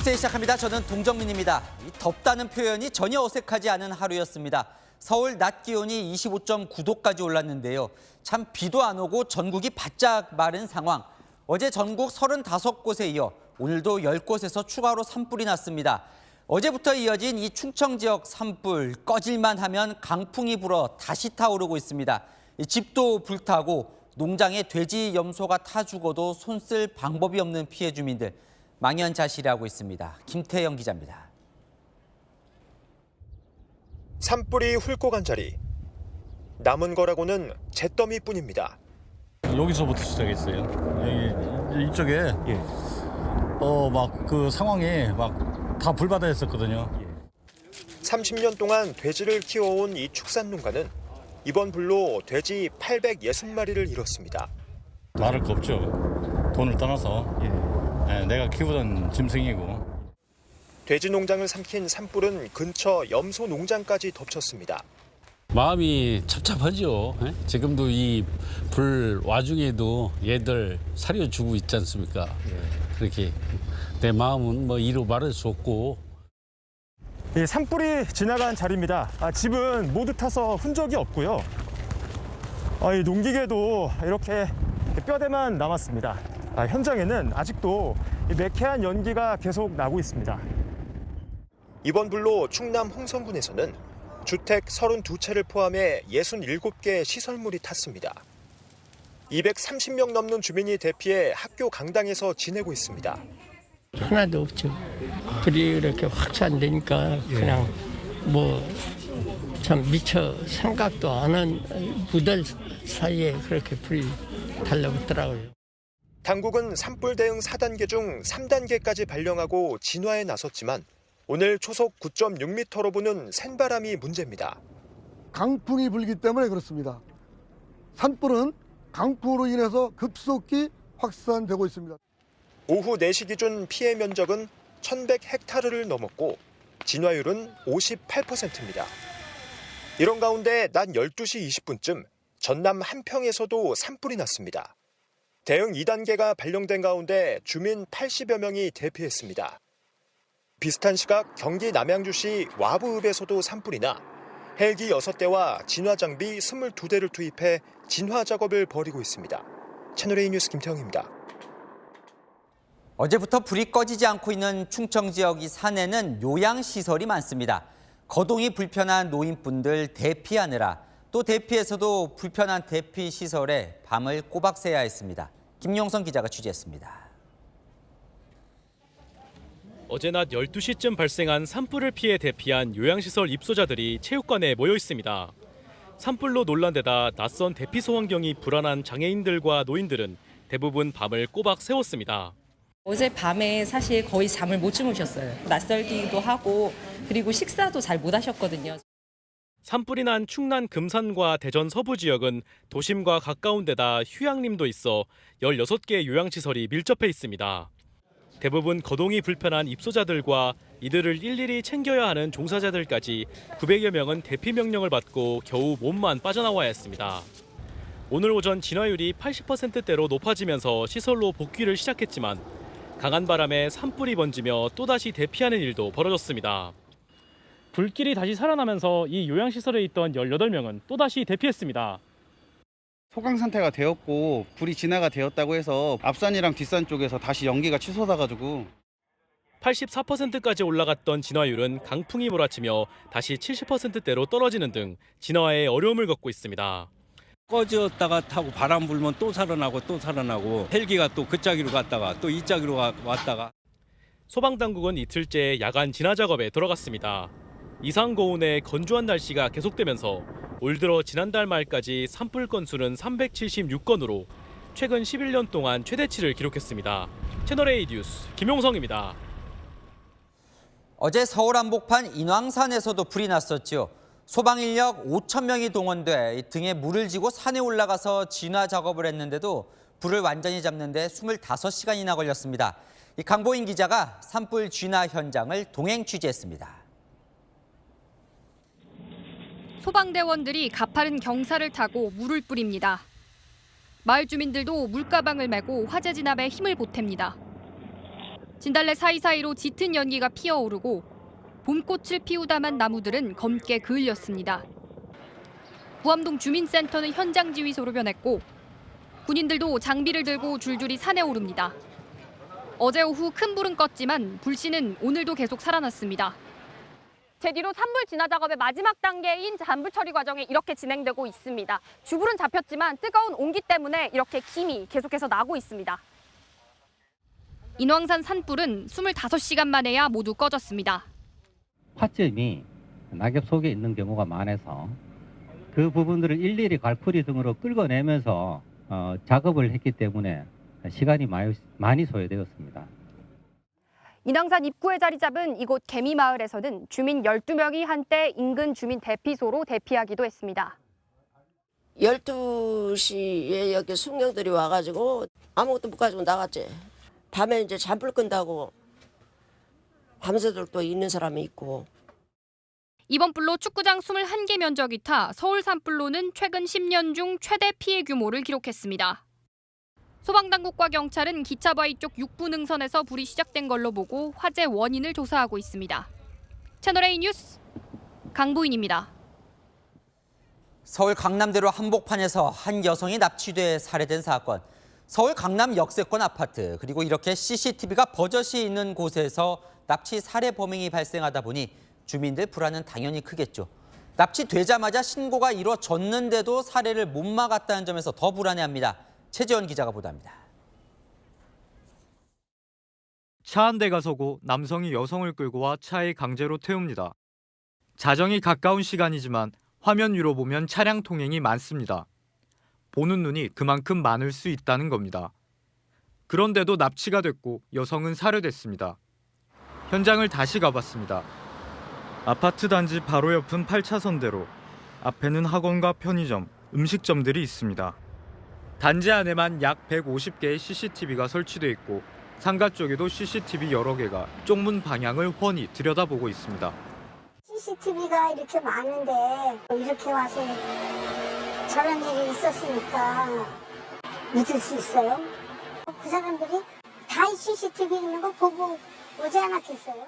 뉴스데이 시작합니다. 저는 동정민입니다. 덥다는 표현이 전혀 어색하지 않은 하루였습니다. 서울 낮 기온이 25.9도까지 올랐는데요. 참 비도 안 오고 전국이 바짝 마른 상황. 어제 전국 35곳에 이어 오늘도 10곳에서 추가로 산불이 났습니다. 어제부터 이어진 이 충청 지역 산불, 꺼질만 하면 강풍이 불어 다시 타오르고 있습니다. 집도 불타고 농장에 돼지 염소가 타 죽어도 손 쓸 방법이 없는 피해 주민들. 망연자실하고 있습니다. 김태영 기자입니다. 산불이 훑고 간 자리. 남은 거라고는 잿더미뿐입니다. 여기서부터 시작했어요. 여기 이쪽에 막 그 상황이 막 다 불바다였었거든요. 30년 동안 돼지를 키워온 이 축산 농가는 이번 불로 돼지 860마리를 잃었습니다. 말할 거 없죠. 돈을 떠나서 내가 키우던 짐승이고. 돼지 농장을 삼킨 산불은 근처 염소 농장까지 덮쳤습니다. 마음이 찹찹하죠. 지금도 이 불 와중에도 얘들 살려주고 있지 않습니까? 그렇게 내 마음은 뭐 이루 말할 수 없고. 산불이 지나간 자리입니다. 집은 모두 타서 흔적이 없고요. 이 농기계도 이렇게 뼈대만 남았습니다. 현장에는 아직도 매캐한 연기가 계속 나고 있습니다. 이번 불로 충남 홍성군에서는 주택 32채를 포함해 67개의 시설물이 탔습니다. 230명 넘는 주민이 대피해 학교 강당에서 지내고 있습니다. 하나도 없죠. 불이 이렇게 확산되니까 그냥 참 미처 생각도 안 한 무달 사이에 그렇게 불이 달라붙더라고요. 당국은 산불 대응 4단계 중 3단계까지 발령하고 진화에 나섰지만 오늘 초속 9.6m로 부는 샌바람이 문제입니다. 강풍이 불기 때문에 그렇습니다. 산불은 강풍으로 인해서 급속히 확산되고 있습니다. 오후 4시 기준 피해 면적은 1,100헥타르를 넘었고 진화율은 58%입니다. 이런 가운데 낮 12시 20분쯤 전남 한평에서도 산불이 났습니다. 대응 2단계가 발령된 가운데 주민 80여 명이 대피했습니다. 비슷한 시각 경기 남양주시 와부읍에서도 산불이 나 헬기 6대와 진화 장비 22대를 투입해 진화 작업을 벌이고 있습니다. 채널A 뉴스 김태형입니다. 어제부터 불이 꺼지지 않고 있는 충청 지역 이 산에는 요양시설이 많습니다. 거동이 불편한 노인분들 대피하느라 또 대피에서도 불편한 대피시설에 밤을 꼬박 새야 했습니다. 김용선 기자가 취재했습니다. 어제 낮 12시쯤 발생한 산불을 피해 대피한 요양시설 입소자들이 체육관에 모여 있습니다. 산불로 놀란 데다 낯선 대피소 환경이 불안한 장애인들과 노인들은 대부분 밤을 꼬박 새웠습니다. 어제 밤에 사실 거의 잠을 못 주무셨어요. 낯설기도 하고 그리고 식사도 잘 못 하셨거든요. 산불이 난 충남 금산과 대전 서부 지역은 도심과 가까운 데다 휴양림도 있어 16개 요양시설이 밀접해 있습니다. 대부분 거동이 불편한 입소자들과 이들을 일일이 챙겨야 하는 종사자들까지 900여 명은 대피 명령을 받고 겨우 몸만 빠져나와야 했습니다. 오늘 오전 진화율이 80%대로 높아지면서 시설로 복귀를 시작했지만 강한 바람에 산불이 번지며 또다시 대피하는 일도 벌어졌습니다. 불길이 다시 살아나면서 이 요양시설에 있던 18명은 또다시 대피했습니다. 소강 상태가 되었고 불이 진화가 되었다고 해서 앞산이랑 뒷산 쪽에서 다시 연기가 치솟아가지고 84%까지 올라갔던 진화율은 강풍이 몰아치며 다시 70%대로 떨어지는 등 진화에 어려움을 겪고 있습니다. 꺼졌다가 타고 바람 불면 또 살아나고 또 살아나고 헬기가 또 그 짝으로 갔다가 또 이 짝으로 왔다가. 소방당국은 이틀째 야간 진화 작업에 들어갔습니다. 이상 고온에 건조한 날씨가 계속되면서 올 들어 지난달 말까지 산불 건수는 376건으로 최근 11년 동안 최대치를 기록했습니다. 채널A 뉴스 김용성입니다. 어제 서울 한복판 인왕산에서도 불이 났었죠. 소방 인력 5,000명이 동원돼 등에 물을 지고 산에 올라가서 진화 작업을 했는데도 불을 완전히 잡는 데 25시간이나 걸렸습니다. 강보인 기자가 산불 진화 현장을 동행 취재했습니다. 소방대원들이 가파른 경사를 타고 물을 뿌립니다. 마을 주민들도 물가방을 메고 화재 진압에 힘을 보탭니다. 진달래 사이사이로 짙은 연기가 피어오르고 봄꽃을 피우다만 나무들은 검게 그을렸습니다. 부암동 주민센터는 현장 지휘소로 변했고 군인들도 장비를 들고 줄줄이 산에 오릅니다. 어제 오후 큰 불은 껐지만 불씨는 오늘도 계속 살아났습니다. 제 뒤로 산불 진화 작업의 마지막 단계인 잔불 처리 과정이 이렇게 진행되고 있습니다. 주불은 잡혔지만 뜨거운 온기 때문에 이렇게 김이 계속해서 나고 있습니다. 인왕산 산불은 25시간 만에야 모두 꺼졌습니다. 화점이 낙엽 속에 있는 경우가 많아서 그 부분들을 일일이 갈쿠리 등으로 끌어내면서 작업을 했기 때문에 시간이 많이 소요되었습니다. 인왕산 입구에 자리 잡은 이곳 개미마을에서는 주민 12명이 한때 인근 주민 대피소로 대피하기도 했습니다. 12시에 여기 숙녀들이 와가지고 아무것도 못 가지고 나갔지. 밤에 이제 잠불 끈다고 밤새도록 또 있는 사람이 있고. 이번 불로 축구장 21개 면적이 타 서울 산불로는 최근 10년 중 최대 피해 규모를 기록했습니다. 소방당국과 경찰은 기차바위 쪽 6부 능선에서 불이 시작된 걸로 보고 화재 원인을 조사하고 있습니다. 채널A 뉴스 강보인입니다. 서울 강남대로 한복판에서 한 여성이 납치돼 살해된 사건. 서울 강남 역세권 아파트 그리고 이렇게 CCTV가 버젓이 있는 곳에서 납치 살해 범행이 발생하다 보니 주민들 불안은 당연히 크겠죠. 납치되자마자 신고가 이루어졌는데도 살해를 못 막았다는 점에서 더 불안해합니다. 최재원 기자가 보도합니다. 차 한 대가 서고 남성이 여성을 끌고 와 차에 강제로 태웁니다. 자정이 가까운 시간이지만 화면 위로 보면 차량 통행이 많습니다. 보는 눈이 그만큼 많을 수 있다는 겁니다. 그런데도 납치가 됐고 여성은 살해됐습니다. 현장을 다시 가봤습니다. 아파트 단지 바로 옆은 8차선대로 앞에는 학원과 편의점, 음식점들이 있습니다. 단지 안에만 약 150개의 CCTV가 설치돼 있고 상가 쪽에도 CCTV 여러 개가 쪽문 방향을 훤히 들여다보고 있습니다. CCTV가 이렇게 많은데 이렇게 와서 저런 일이 있었으니까 믿을 수 있어요? 그 사람들이 다 CCTV 있는 거 보고 오지 않았겠어요?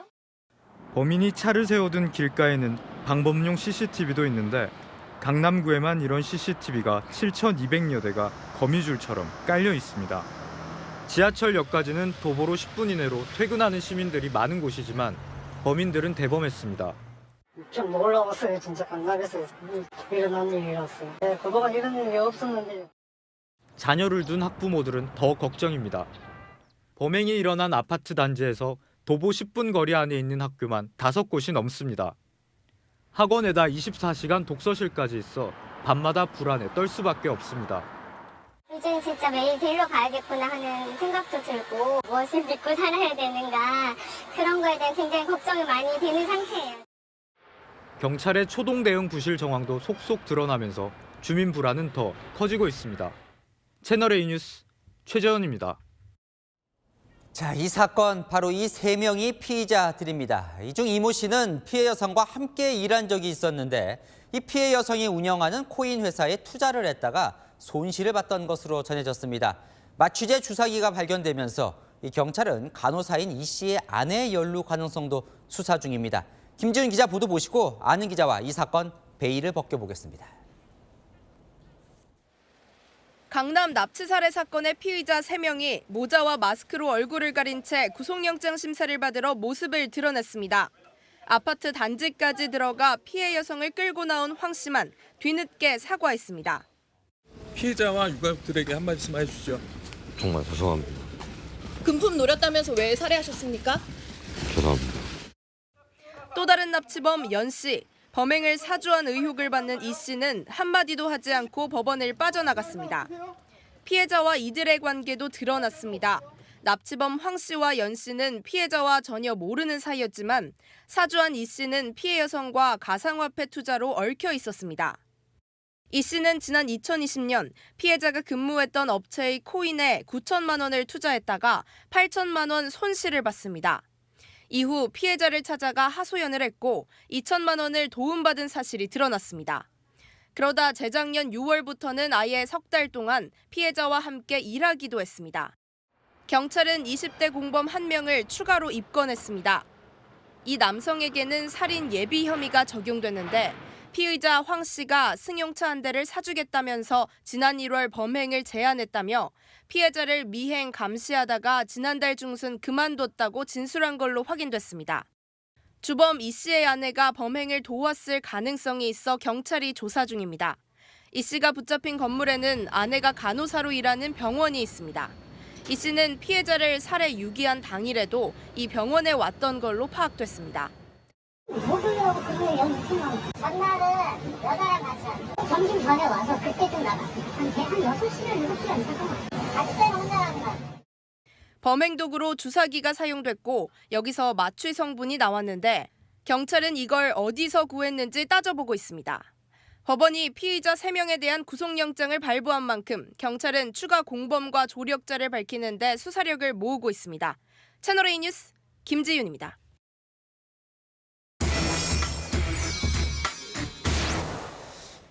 범인이 차를 세워둔 길가에는 방범용 CCTV도 있는데 강남구에만 이런 CCTV가 7,200여 대가 거미줄처럼 깔려 있습니다. 지하철역까지는 도보로 10분 이내로 퇴근하는 시민들이 많은 곳이지만 범인들은 대범했습니다. 좀 놀라웠어요. 진짜 강남에서 일어난 일이라서. 그동안 이런 일이 없었는데. 자녀를 둔 학부모들은 더 걱정입니다. 범행이 일어난 아파트 단지에서 도보 10분 거리 안에 있는 학교만 5곳이 넘습니다. 학원에다 24시간 독서실까지 있어 밤마다 불안에 떨 수밖에 없습니다. 이제는 진짜 매일 데리러 가야겠구나 하는 생각도 들고 무엇을 믿고 살아야 되는가 그런 거에 대한 굉장히 걱정이 많이 되는 상태예요. 경찰의 초동 대응 부실 정황도 속속 드러나면서 주민 불안은 더 커지고 있습니다. 채널A 뉴스 최재원입니다. 자, 이 사건 바로 이 3명이 피의자들입니다. 이 중 이모 씨는 피해 여성과 함께 일한 적이 있었는데 이 피해 여성이 운영하는 코인 회사에 투자를 했다가 손실을 봤던 것으로 전해졌습니다. 마취제 주사기가 발견되면서 이 경찰은 간호사인 이 씨의 아내의 연루 가능성도 수사 중입니다. 김지훈 기자 보도 보시고 아는 기자와 이 사건 베일을 벗겨보겠습니다. 강남 납치 살해 사건의 피의자 3명이 모자와 마스크로 얼굴을 가린 채 구속영장 심사를 받으러 모습을 드러냈습니다. 아파트 단지까지 들어가 피해 여성을 끌고 나온 황 씨만 뒤늦게 사과했습니다. 피해자와 유가족들에게 한 말씀 해주시죠. 정말 죄송합니다. 금품 노렸다면서 왜 살해하셨습니까? 죄송합니다. 또 다른 납치범 연 씨. 범행을 사주한 의혹을 받는 이 씨는 한마디도 하지 않고 법원을 빠져나갔습니다. 피해자와 이들의 관계도 드러났습니다. 납치범 황 씨와 연 씨는 피해자와 전혀 모르는 사이였지만 사주한 이 씨는 피해 여성과 가상화폐 투자로 얽혀 있었습니다. 이 씨는 지난 2020년 피해자가 근무했던 업체의 코인에 9천만 원을 투자했다가 8천만 원 손실을 봤습니다. 이후 피해자를 찾아가 하소연을 했고 2천만 원을 도움받은 사실이 드러났습니다. 그러다 재작년 6월부터는 아예 석 달 동안 피해자와 함께 일하기도 했습니다. 경찰은 20대 공범 1명을 추가로 입건했습니다. 이 남성에게는 살인 예비 혐의가 적용됐는데 피의자 황 씨가 승용차 한 대를 사주겠다면서 지난 1월 범행을 제안했다며 피해자를 미행 감시하다가 지난달 중순 그만뒀다고 진술한 걸로 확인됐습니다. 주범 이 씨의 아내가 범행을 도왔을 가능성이 있어 경찰이 조사 중입니다. 이 씨가 붙잡힌 건물에는 아내가 간호사로 일하는 병원이 있습니다. 이 씨는 피해자를 살해 유기한 당일에도 이 병원에 왔던 걸로 파악됐습니다. 목요일하고 금요일 여기 있으면 전날은 여자랑 같이 왔어. 점심 전에 와서 그때쯤 나갔어. 한 6시간, 7시간 있었던 그때는 혼자 나간 거야. 범행 도구로 주사기가 사용됐고 여기서 마취 성분이 나왔는데 경찰은 이걸 어디서 구했는지 따져보고 있습니다. 법원이 피의자 3명에 대한 구속영장을 발부한 만큼 경찰은 추가 공범과 조력자를 밝히는 데 수사력을 모으고 있습니다. 채널A 뉴스 김지윤입니다.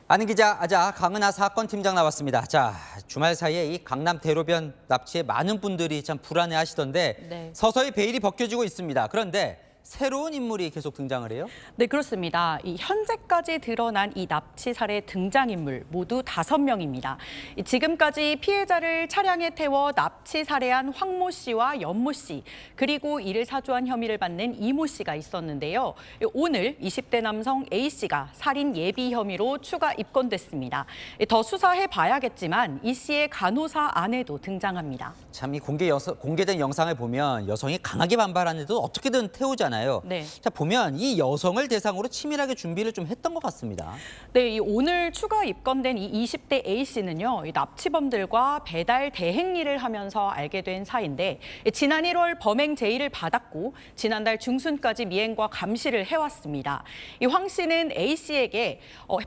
아는 기자, 강은하 사건 팀장 나왔습니다. 자, 주말 사이에 이 강남 대로변 납치에 많은 분들이 참 불안해하시던데 네. 서서히 베일이 벗겨지고 있습니다. 그런데 새로운 인물이 계속 등장을 해요? 네, 그렇습니다. 이 현재까지 드러난 이 납치 살해 등장인물 모두 5명입니다. 지금까지 피해자를 차량에 태워 납치 살해한 황모 씨와 연모 씨, 그리고 이를 사주한 혐의를 받는 이모 씨가 있었는데요. 오늘 20대 남성 A 씨가 살인 예비 혐의로 추가 입건됐습니다. 더 수사해 봐야겠지만 이 씨의 간호사 아내도 등장합니다. 참 이 공개된 영상을 보면 여성이 강하게 반발하는데도 어떻게든 태우잖아요. 네. 자, 보면 이 여성을 대상으로 치밀하게 준비를 좀 했던 것 같습니다. 네, 이 오늘 추가 입건된 이 20대 A 씨는요, 이 납치범들과 배달 대행 일을 하면서 알게 된 사이인데 지난 1월 범행 제의를 받았고 지난달 중순까지 미행과 감시를 해왔습니다. 이 황 씨는 A 씨에게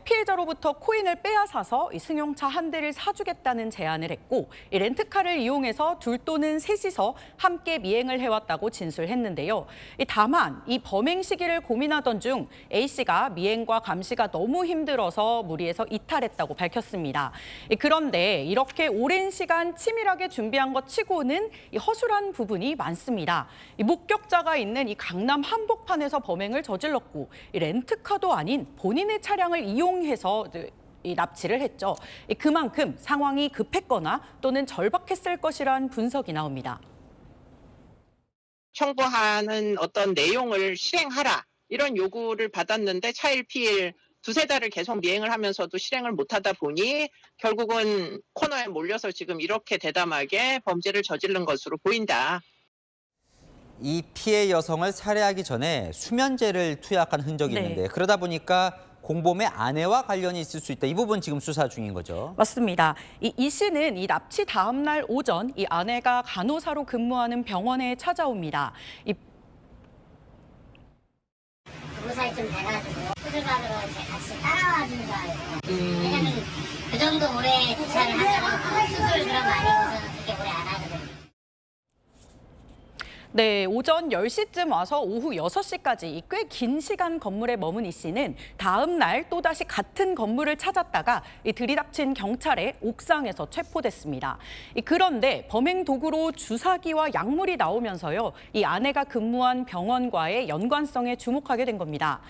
피해자로부터 코인을 빼앗아서 이 승용차 한 대를 사주겠다는 제안을 했고 이 렌트카를 이용해서 둘 또는 셋이서 함께 미행을 해왔다고 진술했는데요. 다만 이 범행 시기를 고민하던 중 A 씨가 미행과 감시가 너무 힘들어서 무리해서 이탈했다고 밝혔습니다. 그런데 이렇게 오랜 시간 치밀하게 준비한 것 치고는 허술한 부분이 많습니다. 목격자가 있는 이 강남 한복판에서 범행을 저질렀고 렌트카도 아닌 본인의 차량을 이용해서 이 납치를 했죠. 그만큼 상황이 급했거나 또는 절박했을 것이란 분석이 나옵니다. 청구하는 어떤 내용을 실행하라 이런 요구를 받았는데 차일피일 두세 달을 계속 미행을 하면서도 실행을 못하다 보니 결국은 코너에 몰려서 지금 이렇게 대담하게 범죄를 저지른 것으로 보인다. 이 피해 여성을 살해하기 전에 수면제를 투약한 흔적이 네. 있는데 그러다 보니까 공범의 아내와 관련이 있을 수 있다. 이 부분 지금 수사 중인 거죠. 맞습니다. 이 씨는 이 납치 다음 날 오전 이 아내가 간호사로 근무하는 병원에 찾아옵니다. 근무사이 좀 돼가지고 수술 받으러 이제 같이 따라와 준 줄 알고. 왜냐면 그 정도 오래 주차를 하면 수술 그런 거 아니고서는 그렇게 오래 안 하거든요. 네, 오전 10시쯤 와서 오후 6시까지 꽤 긴 시간 건물에 머문 이 씨는 다음 날 또다시 같은 건물을 찾았다가 들이닥친 경찰에 옥상에서 체포됐습니다. 그런데 범행 도구로 주사기와 약물이 나오면서요, 이 아내가 근무한 병원과의 연관성에 주목하게 된 겁니다.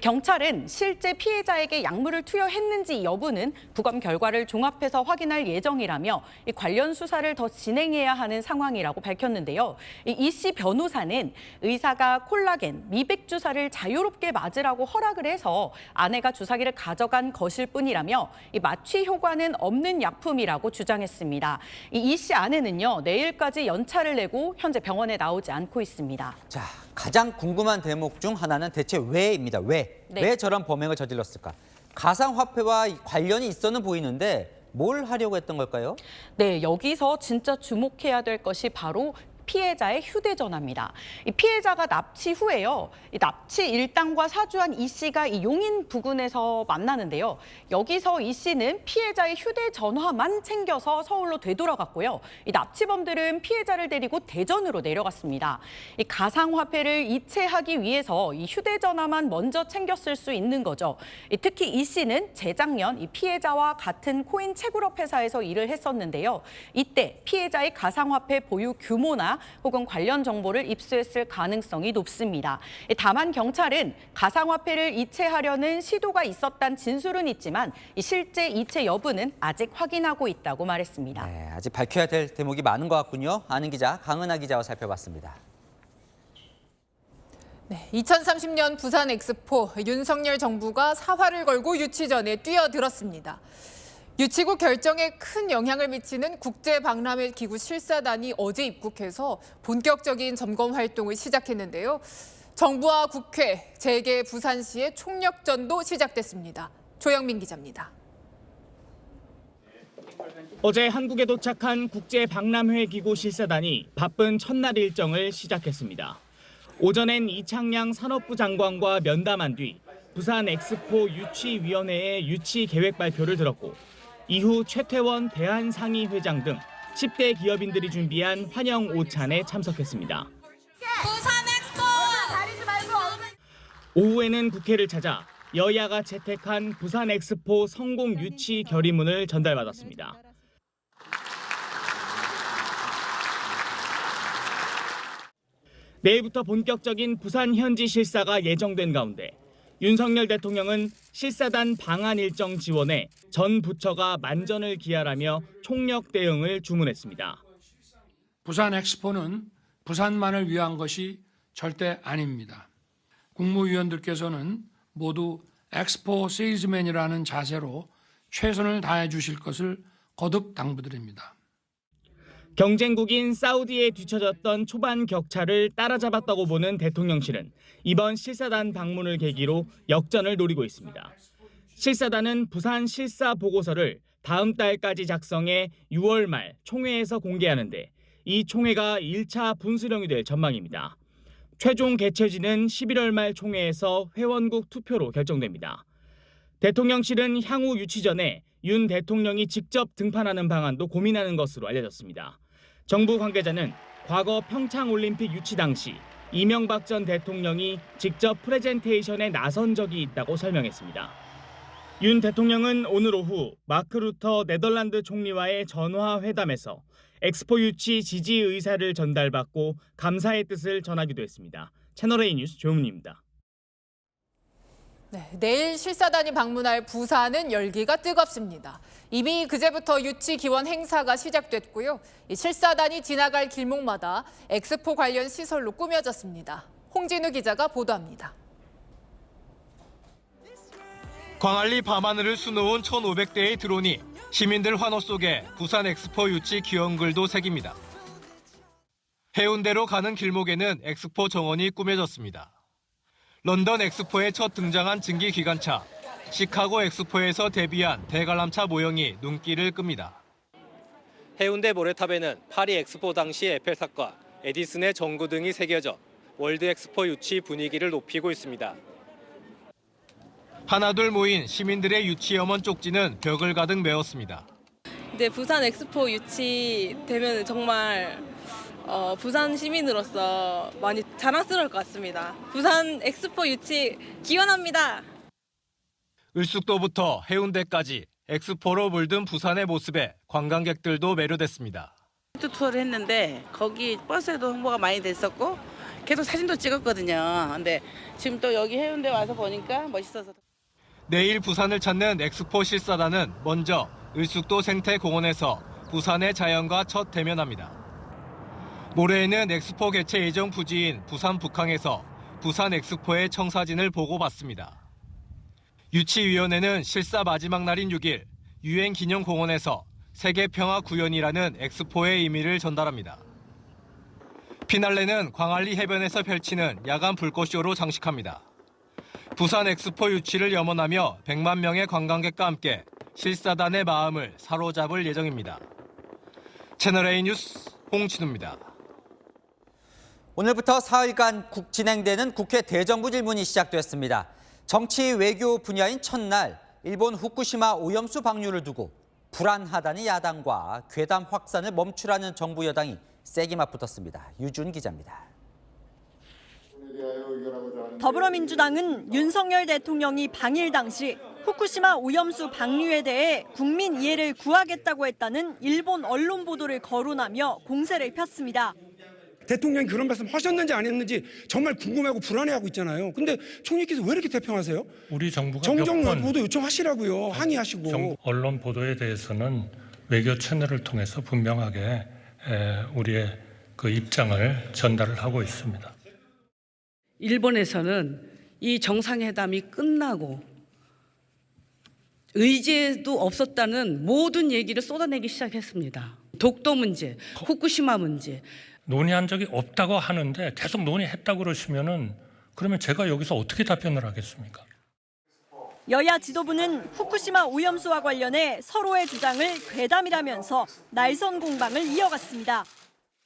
경찰은 실제 피해자에게 약물을 투여했는지 여부는 부검 결과를 종합해서 확인할 예정이라며 관련 수사를 더 진행해야 하는 상황이라고 밝혔는데요. 이 씨 변호사는 의사가 콜라겐, 미백 주사를 자유롭게 맞으라고 허락을 해서 아내가 주사기를 가져간 것일 뿐이라며 이 마취 효과는 없는 약품이라고 주장했습니다. 이 씨 아내는요, 내일까지 연차를 내고 현재 병원에 나오지 않고 있습니다. 자, 가장 궁금한 대목 중 하나는 대체 왜입니다. 왜? 네. 왜 저런 범행을 저질렀을까? 가상화폐와 관련이 있어는 보이는데 뭘 하려고 했던 걸까요? 네, 여기서 진짜 주목해야 될 것이 바로 피해자의 휴대전화입니다. 이 피해자가 납치 후에요. 이 납치 일당과 사주한 이 씨가 이 용인 부근에서 만나는데요. 여기서 이 씨는 피해자의 휴대전화만 챙겨서 서울로 되돌아갔고요. 이 납치범들은 피해자를 데리고 대전으로 내려갔습니다. 이 가상화폐를 이체하기 위해서 이 휴대전화만 먼저 챙겼을 수 있는 거죠. 특히 이 씨는 재작년 이 피해자와 같은 코인 채굴업 회사에서 일을 했었는데요. 이때 피해자의 가상화폐 보유 규모나 혹은 관련 정보를 입수했을 가능성이 높습니다. 다만 경찰은 가상화폐를 이체하려는 시도가 있었다는 진술은 있지만 실제 이체 여부는 아직 확인하고 있다고 말했습니다. 네, 아직 밝혀야 될 대목이 많은 것 같군요. 아는 기자 강은하 기자와 살펴봤습니다. 네, 2030년 부산 엑스포 윤석열 정부가 사활을 걸고 유치전에 뛰어들었습니다. 유치구 결정에 큰 영향을 미치는 국제박람회 기구 실사단이 어제 입국해서 본격적인 점검 활동을 시작했는데요. 정부와 국회, 재계 부산시의 총력전도 시작됐습니다. 조영민 기자입니다. 어제 한국에 도착한 국제박람회 기구 실사단이 바쁜 첫날 일정을 시작했습니다. 오전엔 이창양 산업부 장관과 면담한 뒤 부산 엑스포 유치위원회의 유치 계획 발표를 들었고 이후 최태원 대한상의회장 등 10대 기업인들이 준비한 환영 오찬에 참석했습니다. 부산 엑스포! 오후에는 국회를 찾아 여야가 채택한 부산 엑스포 성공 유치 결의문을 전달받았습니다. 내일부터 본격적인 부산 현지 실사가 예정된 가운데 윤석열 대통령은 실사단 방한 일정 지원에 전 부처가 만전을 기하라며 총력 대응을 주문했습니다. 부산 엑스포는 부산만을 위한 것이 절대 아닙니다. 국무위원들께서는 모두 엑스포 세일즈맨이라는 자세로 최선을 다해 주실 것을 거듭 당부드립니다. 경쟁국인 사우디에 뒤처졌던 초반 격차를 따라잡았다고 보는 대통령실은 이번 실사단 방문을 계기로 역전을 노리고 있습니다. 실사단은 부산 실사 보고서를 다음 달까지 작성해 6월 말 총회에서 공개하는데 이 총회가 1차 분수령이 될 전망입니다. 최종 개최지는 11월 말 총회에서 회원국 투표로 결정됩니다. 대통령실은 향후 유치 전에 윤 대통령이 직접 등판하는 방안도 고민하는 것으로 알려졌습니다. 정부 관계자는 과거 평창올림픽 유치 당시 이명박 전 대통령이 직접 프레젠테이션에 나선 적이 있다고 설명했습니다. 윤 대통령은 오늘 오후 마크 루터 네덜란드 총리와의 전화 회담에서 엑스포 유치 지지 의사를 전달받고 감사의 뜻을 전하기도 했습니다. 채널A 뉴스 조용민입니다. 네, 내일 실사단이 방문할 부산은 열기가 뜨겁습니다. 이미 그제부터 유치 기원 행사가 시작됐고요. 이 실사단이 지나갈 길목마다 엑스포 관련 시설로 꾸며졌습니다. 홍진우 기자가 보도합니다. 광안리 밤하늘을 수놓은 1,500대의 드론이 시민들 환호 속에 부산 엑스포 유치 기원글도 새깁니다. 해운대로 가는 길목에는 엑스포 정원이 꾸며졌습니다. 런던 엑스포에 첫 등장한 증기 기관차, 시카고 엑스포에서 데뷔한 대관람차 모형이 눈길을 끕니다. 해운대 모래탑에는 파리 엑스포 당시 에펠탑과 에디슨의 전구 등이 새겨져 월드 엑스포 유치 분위기를 높이고 있습니다. 하나둘 모인 시민들의 유치 염원 쪽지는 벽을 가득 메웠습니다. 이제 부산 엑스포 유치 되면 정말 부산 시민으로서 많이 자랑스러울 것 같습니다. 부산 엑스포 유치 기원합니다. 을숙도부터 해운대까지 엑스포로 물든 부산의 모습에 관광객들도 매료됐습니다. 투어를 했는데 거기 버스에도 홍보가 많이 됐었고 계속 사진도 찍었거든요. 근데 지금 또 여기 해운대 와서 보니까 멋있어서. 내일 부산을 찾는 엑스포 실사단은 먼저 을숙도 생태공원에서 부산의 자연과 첫 대면합니다. 모레에는 엑스포 개최 예정 부지인 부산 북항에서 부산 엑스포의 청사진을 보고 받습니다. 유치위원회는 실사 마지막 날인 6일 유엔기념공원에서 세계평화구연이라는 엑스포의 의미를 전달합니다. 피날레는 광안리 해변에서 펼치는 야간 불꽃쇼로 장식합니다. 부산 엑스포 유치를 염원하며 100만 명의 관광객과 함께 실사단의 마음을 사로잡을 예정입니다. 채널A 뉴스 홍진우입니다. 오늘부터 사흘간 진행되는 국회 대정부 질문이 시작됐습니다. 정치 외교 분야인 첫날, 일본 후쿠시마 오염수 방류를 두고 불안하다는 야당과 괴담 확산을 멈추라는 정부 여당이 세게 맞붙었습니다. 유준 기자입니다. 더불어민주당은 윤석열 대통령이 방일 당시 후쿠시마 오염수 방류에 대해 국민 이해를 구하겠다고 했다는 일본 언론 보도를 거론하며 공세를 폈습니다. 대통령이 그런 말씀 하셨는지 안 했는지 정말 궁금해하고 불안해하고 있잖아요. 근데 총리께서 왜 이렇게 태평하세요? 우리 정부가 정정 보도 요청하시라고요. 항의하시고. 언론 보도에 대해서는 외교 채널을 통해서 분명하게 우리의 그 입장을 전달을 하고 있습니다. 일본에서는 이 정상회담이 끝나고 의제도 없었다는 모든 얘기를 쏟아내기 시작했습니다. 독도 문제, 후쿠시마 문제. 논의한 적이 없다고 하는데 계속 논의했다고 그러시면은 그러면 제가 여기서 어떻게 답변을 하겠습니까? 여야 지도부는 후쿠시마 오염수와 관련해 서로의 주장을 괴담이라면서 날선 공방을 이어갔습니다.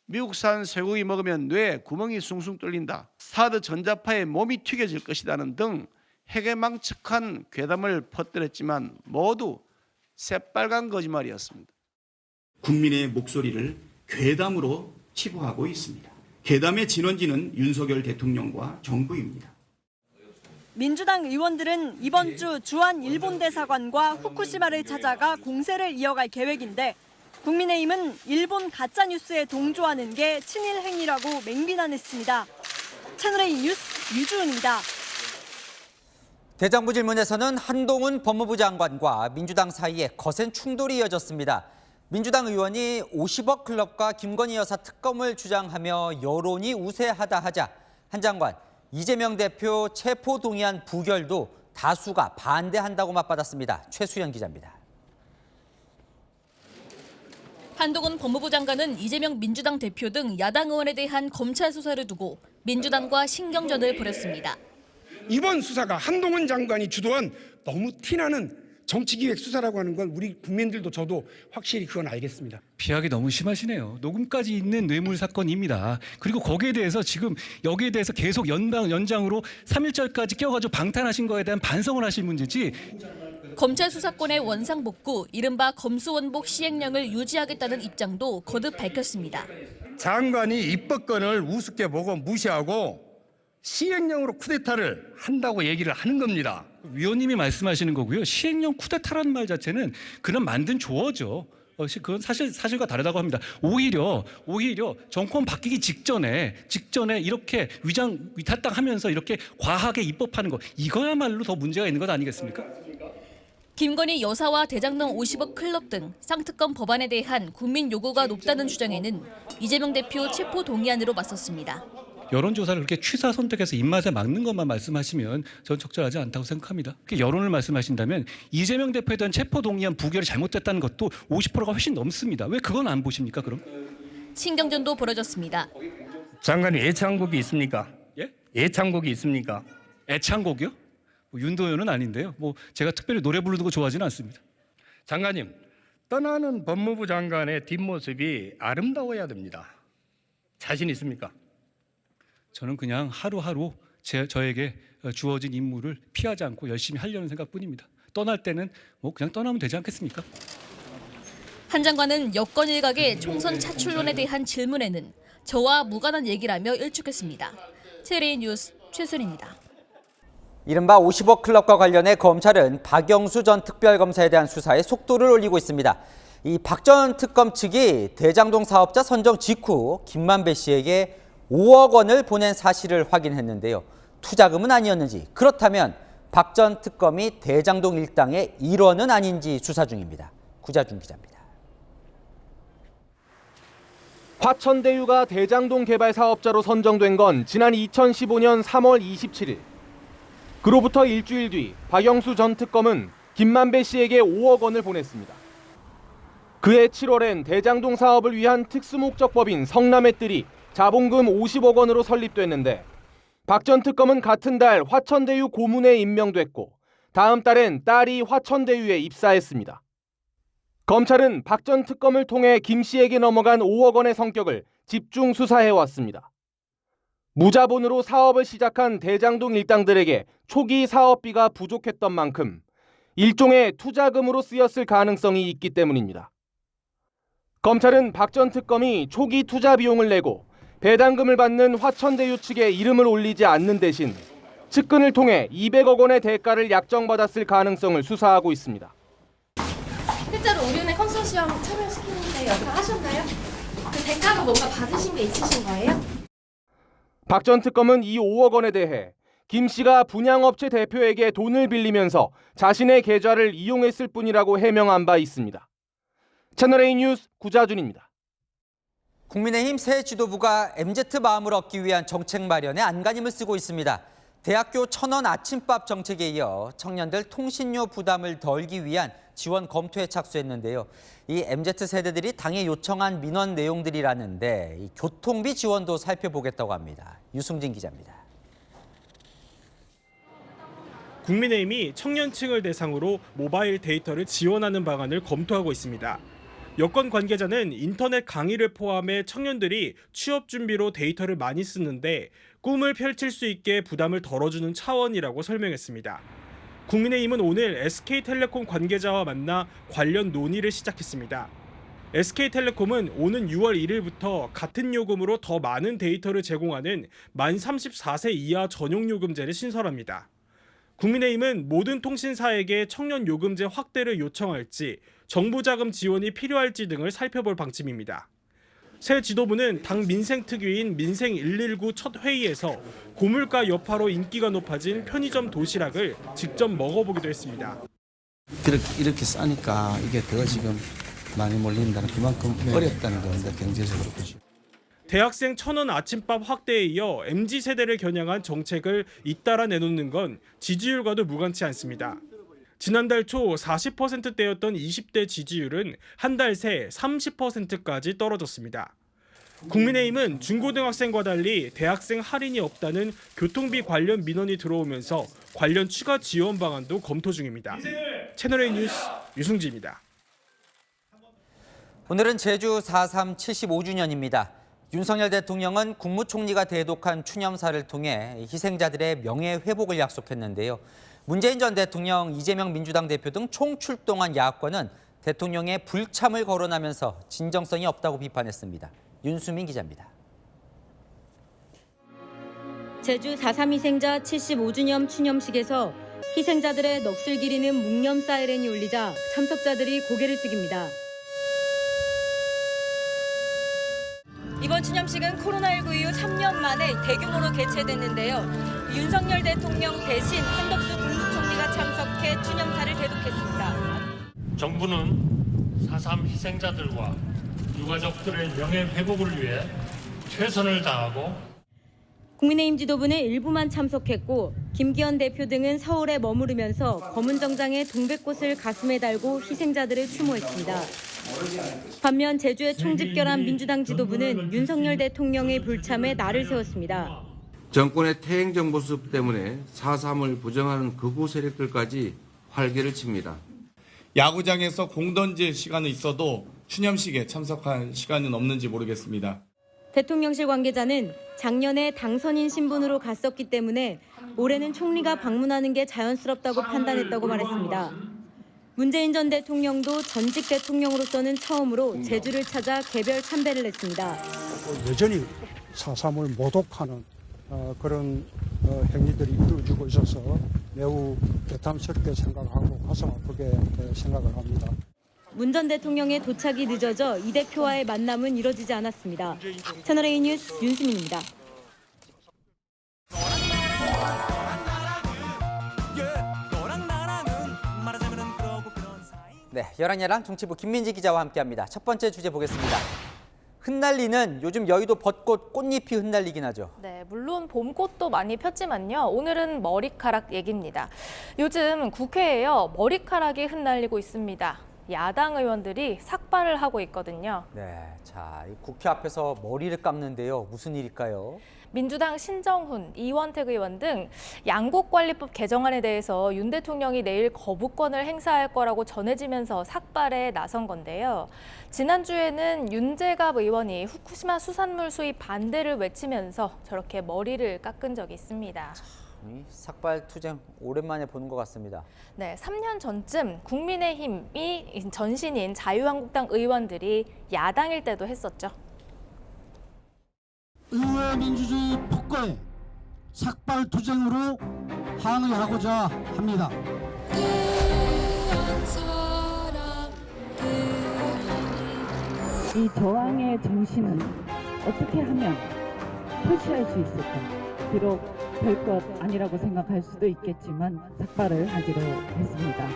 미국산 쇠고기 먹으면 뇌에 구멍이 숭숭 뚫린다. 사드 전자파에 몸이 튀겨질 것이라는 등 해괴망측한 괴담을 퍼뜨렸지만 모두 새빨간 거짓말이었습니다. 국민의 목소리를 괴담으로 치부하고 있습니다. 괴담의 진원지는 윤석열 대통령과 정부입니다. 민주당 의원들은 이번 주 주한 일본 대사관과 후쿠시마를 찾아가 공세를 이어갈 계획인데 국민의힘은 일본 가짜뉴스에 동조하는 게 친일 행위라고 맹비난했습니다. 채널A 뉴스 유주은입니다. 대정부 질문에서는 한동훈 법무부 장관과 민주당 사이에 거센 충돌이 이어졌습니다. 민주당 의원이 50억 클럽과 김건희 여사 특검을 주장하며 여론이 우세하다 하자 한 장관, 이재명 대표 체포 동의안 부결도 다수가 반대한다고 맞받았습니다. 최수연 기자입니다. 한동훈 법무부 장관은 이재명 민주당 대표 등 야당 의원에 대한 검찰 수사를 두고 민주당과 신경전을 벌였습니다. 이번 수사가 한동훈 장관이 주도한 너무 티나는 정치기획 수사라고 하는 건 우리 국민들도 저도 확실히 그건 알겠습니다. 비하기 너무 심하시네요. 녹음까지 있는 뇌물 사건입니다. 그리고 거기에 대해서 지금 여기에 대해서 계속 연장으로 3.1절까지 껴가지고 방탄하신 거에 대한 반성을 하실 문제지. 검찰 수사권의 원상복구, 이른바 검수원복 시행령을 유지하겠다는 입장도 거듭 밝혔습니다. 장관이 입법권을 우습게 보고 무시하고 시행령으로 쿠데타를 한다고 얘기를 하는 겁니다. 위원님이 말씀하시는 거고요. 시행령 쿠데타라는 말 자체는 그런 만든 조어죠. 그건 사실과 다르다고 합니다. 오히려 정권 바뀌기 직전에 이렇게 위탈당하면서 이렇게 과하게 입법하는 거, 이거야말로 더 문제가 있는 것 아니겠습니까? 김건희 여사와 대장동 50억 클럽 등 쌍특검 법안에 대한 국민 요구가 높다는 주장에는 이재명 대표 체포 동의안으로 맞섰습니다. 여론조사를 그렇게 취사 선택해서 입맛에 맞는 것만 말씀하시면 전 적절하지 않다고 생각합니다. 여론을 말씀하신다면 이재명 대표에 대한 체포 동의안 부결이 잘못됐다는 것도 50%가 훨씬 넘습니다. 왜 그건 안 보십니까, 그럼? 신경전도 벌어졌습니다. 장관이 애창곡이 있습니까? 예? 애창곡이 있습니까? 애창곡이요? 윤도현은 아닌데요. 제가 특별히 노래 부르는 거 좋아하지는 않습니다. 장관님, 떠나는 법무부 장관의 뒷모습이 아름다워야 됩니다. 자신 있습니까? 저는 그냥 하루하루 저에게 주어진 임무를 피하지 않고 열심히 하려는 생각뿐입니다. 떠날 때는 그냥 떠나면 되지 않겠습니까? 한 장관은 여권 일각의 총선 차출론에 대한 질문에는 저와 무관한 얘기라며 일축했습니다. 채널A 뉴스 최순입니다. 이른바 50억 클럽과 관련해 검찰은 박영수 전 특별검사에 대한 수사에 속도를 올리고 있습니다. 이 박 전 특검 측이 대장동 사업자 선정 직후 김만배 씨에게 5억 원을 보낸 사실을 확인했는데요. 투자금은 아니었는지, 그렇다면 박 전 특검이 대장동 일당의 일원은 아닌지 수사 중입니다. 구자준 기자입니다. 화천대유가 대장동 개발 사업자로 선정된 건 지난 2015년 3월 27일. 그로부터 일주일 뒤 박영수 전 특검은 김만배 씨에게 5억 원을 보냈습니다. 그해 7월엔 대장동 사업을 위한 특수목적법인 성남의뜰이 자본금 50억 원으로 설립됐는데 박 전 특검은 같은 달 화천대유 고문에 임명됐고 다음 달엔 딸이 화천대유에 입사했습니다. 검찰은 박 전 특검을 통해 김 씨에게 넘어간 5억 원의 성격을 집중 수사해왔습니다. 무자본으로 사업을 시작한 대장동 일당들에게 초기 사업비가 부족했던 만큼 일종의 투자금으로 쓰였을 가능성이 있기 때문입니다. 검찰은 박 전 특검이 초기 투자 비용을 내고 배당금을 받는 화천대유 측에 이름을 올리지 않는 대신 측근을 통해 200억 원의 대가를 약정받았을 가능성을 수사하고 있습니다. 실제로 우리은행 컨소시엄 참여시키는데 역할하셨나요? 그 대가로 뭔가 받으신 게 있으신 거예요? 박 전 특검은 이 5억 원에 대해 김 씨가 분양업체 대표에게 돈을 빌리면서 자신의 계좌를 이용했을 뿐이라고 해명한 바 있습니다. 채널A 뉴스 구자준입니다. 국민의힘 새 지도부가 MZ 마음을 얻기 위한 정책 마련에 안간힘을 쓰고 있습니다. 대학교 1,000원 아침밥 정책에 이어 청년들 통신료 부담을 덜기 위한 지원 검토에 착수했는데요. 이 MZ 세대들이 당에 요청한 민원 내용들이라는데 이 교통비 지원도 살펴보겠다고 합니다. 유승진 기자입니다. 국민의힘이 청년층을 대상으로 모바일 데이터를 지원하는 방안을 검토하고 있습니다. 여권 관계자는 인터넷 강의를 포함해 청년들이 취업 준비로 데이터를 많이 쓰는데 꿈을 펼칠 수 있게 부담을 덜어주는 차원이라고 설명했습니다. 국민의힘은 오늘 SK텔레콤 관계자와 만나 관련 논의를 시작했습니다. SK텔레콤은 오는 6월 1일부터 같은 요금으로 더 많은 데이터를 제공하는 만 34세 이하 전용 요금제를 신설합니다. 국민의힘은 모든 통신사에게 청년 요금제 확대를 요청할지 정부 자금 지원이 필요할지 등을 살펴볼 방침입니다. 새 지도부는 당 민생특위인 민생119 첫 회의에서 고물가 여파로 인기가 높아진 편의점 도시락을 직접 먹어보기도 했습니다. 이렇게 싸니까 이게 더 지금 많이 몰린다는 그만큼 어렵다는 겁니다. 경제적으로. 그렇죠. 대학생 1,000원 아침밥 확대에 이어 MZ세대를 겨냥한 정책을 잇따라 내놓는 건 지지율과도 무관치 않습니다. 지난달 초 40%대였던 20대 지지율은 한 달 새 30%까지 떨어졌습니다. 국민의힘은 중고등학생과 달리 대학생 할인이 없다는 교통비 관련 민원이 들어오면서 관련 추가 지원 방안도 검토 중입니다. 채널A 뉴스 유승지입니다. 오늘은 제주 4.3 75주년입니다. 윤석열 대통령은 국무총리가 대독한 추념사를 통해 희생자들의 명예회복을 약속했는데요. 문재인 전 대통령, 이재명 민주당 대표 등 총출동한 야권은 대통령의 불참을 거론하면서 진정성이 없다고 비판했습니다. 윤수민 기자입니다. 제주 4.3 희생자 75주년 추념식에서 희생자들의 넋을 기리는 묵념 사이렌이 울리자 참석자들이 고개를 숙입니다. 이번 추념식은 코로나19 이후 3년 만에 대규모로 개최됐는데요. 윤석열 대통령 대신 한덕수 국무총리가 참석해 추념사를 대독했습니다. 정부는 4.3 희생자들과 유가족들의 명예회복을 위해 최선을 다하고 국민의힘 지도부는 일부만 참석했고 김기현 대표 등은 서울에 머무르면서 검은 정장에 동백꽃을 가슴에 달고 희생자들을 추모했습니다. 반면 제주에 총집결한 민주당 지도부는 윤석열 대통령의 불참에 날을 세웠습니다. 정권의 퇴행적 모습 때문에 4.3을 부정하는 극우 세력들까지 활개를 칩니다. 야구장에서 공 던질 시간은 있어도 추념식에 참석할 시간은 없는지 모르겠습니다. 대통령실 관계자는 작년에 당선인 신분으로 갔었기 때문에 올해는 총리가 방문하는 게 자연스럽다고 판단했다고 말했습니다. 문재인 전 대통령도 전직 대통령으로서는 처음으로 제주를 찾아 개별 참배를 했습니다. 여전히 4.3을 모독하는 그런 행위들이 이루어지고 있어서 매우 개탄스럽게 생각하고 가슴 아프게 생각을 합니다. 문 전 대통령의 도착이 늦어져 이 대표와의 만남은 이뤄지지 않았습니다. 채널A 뉴스 윤수민입니다. 네, 11야랑 정치부 김민지 기자와 함께합니다. 첫 번째 주제 보겠습니다. 흩날리는 요즘 여의도 벚꽃 꽃잎이 흩날리긴 하죠. 네, 물론 봄꽃도 많이 폈지만요. 오늘은 머리카락 얘기입니다. 요즘 국회에요. 머리카락이 흩날리고 있습니다. 야당 의원들이 삭발을 하고 있거든요. 네, 자, 이 국회 앞에서 머리를 감는데요. 무슨 일일까요? 민주당 신정훈, 이원택 의원 등 양곡관리법 개정안에 대해서 윤 대통령이 내일 거부권을 행사할 거라고 전해지면서 삭발에 나선 건데요. 지난주에는 윤재갑 의원이 후쿠시마 수산물 수입 반대를 외치면서 저렇게 머리를 깎은 적이 있습니다. 이 삭발 투쟁 오랜만에 보는 것 같습니다. 네, 3년 전쯤 국민의힘이 전신인 자유한국당 의원들이 야당일 때도 했었죠. 의회 민주주의 폭거에 삭발 투쟁으로 항의하고자 합니다. 이 저항의 정신은 어떻게 하면 표시할 수 있을까? 비록 별것 아니라고 생각할 수도 있겠지만 삭발을 하기로 했습니다.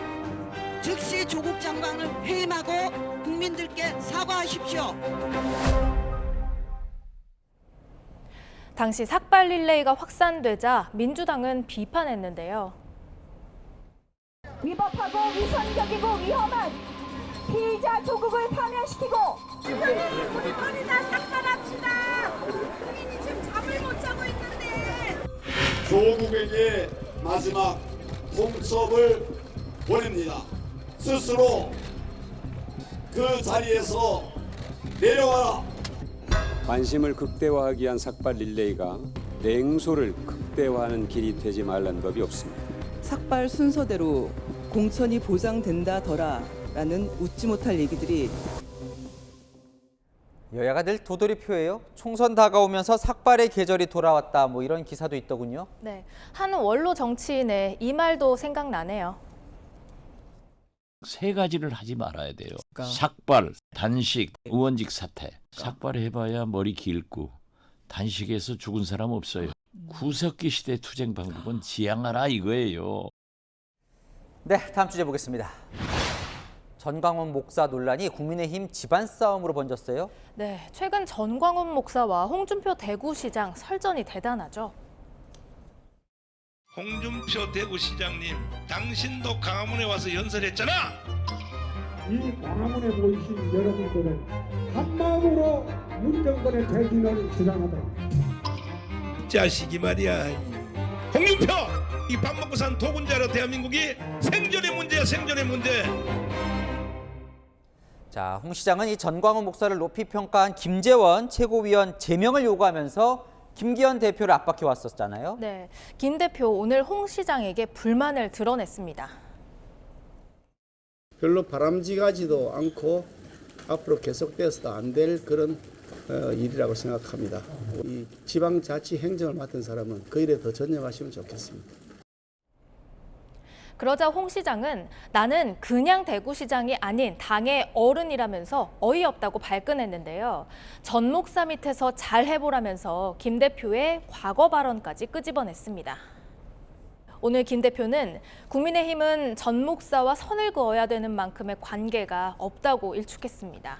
즉시 조국 장관을 해임하고 국민들께 사과하십시오. 당시 삭발 릴레이가 확산되자 민주당은 비판했는데요. 위법하고 위선적이고 위험한 피의자 조국을 파면시키고 우리 머리 다 삭발합시다. 국민이 지금 잠을 못 자고 있는데. 조국에게 마지막 통첩을 보냅니다. 스스로 그 자리에서 내려와라. 관심을 극대화하기 위한 삭발 릴레이가 냉소를 극대화하는 길이 되지 말라는 법이 없습니다. 삭발 순서대로 공천이 보장된다더라라는 웃지 못할 얘기들이 여야가 늘 도돌이표예요. 총선 다가오면서 삭발의 계절이 돌아왔다. 뭐 이런 기사도 있더군요. 네, 한 원로 정치인의 이 말도 생각나네요. 세 가지를 하지 말아야 돼요. 삭발, 단식, 의원직 사퇴. 삭발해봐야 머리 길고 단식에서 죽은 사람 없어요. 구석기 시대 투쟁 방법은 지양하라 이거예요. 네, 다음 주제 보겠습니다. 전광훈 목사 논란이 국민의힘 집안 싸움으로 번졌어요. 네, 최근 전광훈 목사와 홍준표 대구시장 설전이 대단하죠. 홍준표 대구시장님, 당신도 강화문에 와서 연설했잖아. 이 광화문에 모이신 여러분들은 한마음으로 문정권의 퇴진을 주장하더라. 자식이 말이야. 홍준표! 이 밥 먹고 산 도군자로 대한민국이 생존의 문제야, 생존의 문제. 자, 홍 시장은 이 전광훈 목사를 높이 평가한 김재원 최고위원 제명을 요구하면서 김기현 대표를 압박해 왔었잖아요. 네, 김 대표 오늘 홍 시장에게 불만을 드러냈습니다. 별로 바람직하지도 않고 앞으로 계속돼서도 안 될 그런 일이라고 생각합니다. 이 지방자치 행정을 맡은 사람은 그 일에 더 전념하시면 좋겠습니다. 그러자 홍 시장은 나는 그냥 대구시장이 아닌 당의 어른이라면서 어이없다고 발끈했는데요. 전 목사 밑에서 잘 해보라면서 김 대표의 과거 발언까지 끄집어냈습니다. 오늘 김 대표는 국민의힘은 전 목사와 선을 그어야 되는 만큼의 관계가 없다고 일축했습니다.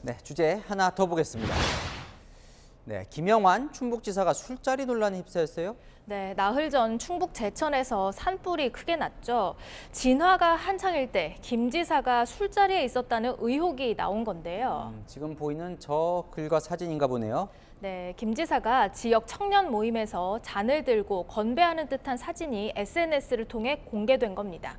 네, 주제 하나 더 보겠습니다. 네, 김영환 충북지사가 술자리 논란에 휩싸였어요. 네, 나흘 전 충북 제천에서 산불이 크게 났죠. 진화가 한창일 때 김 지사가 술자리에 있었다는 의혹이 나온 건데요. 지금 보이는 저 글과 사진인가 보네요. 네, 김 지사가 지역 청년 모임에서 잔을 들고 건배하는 듯한 사진이 SNS를 통해 공개된 겁니다.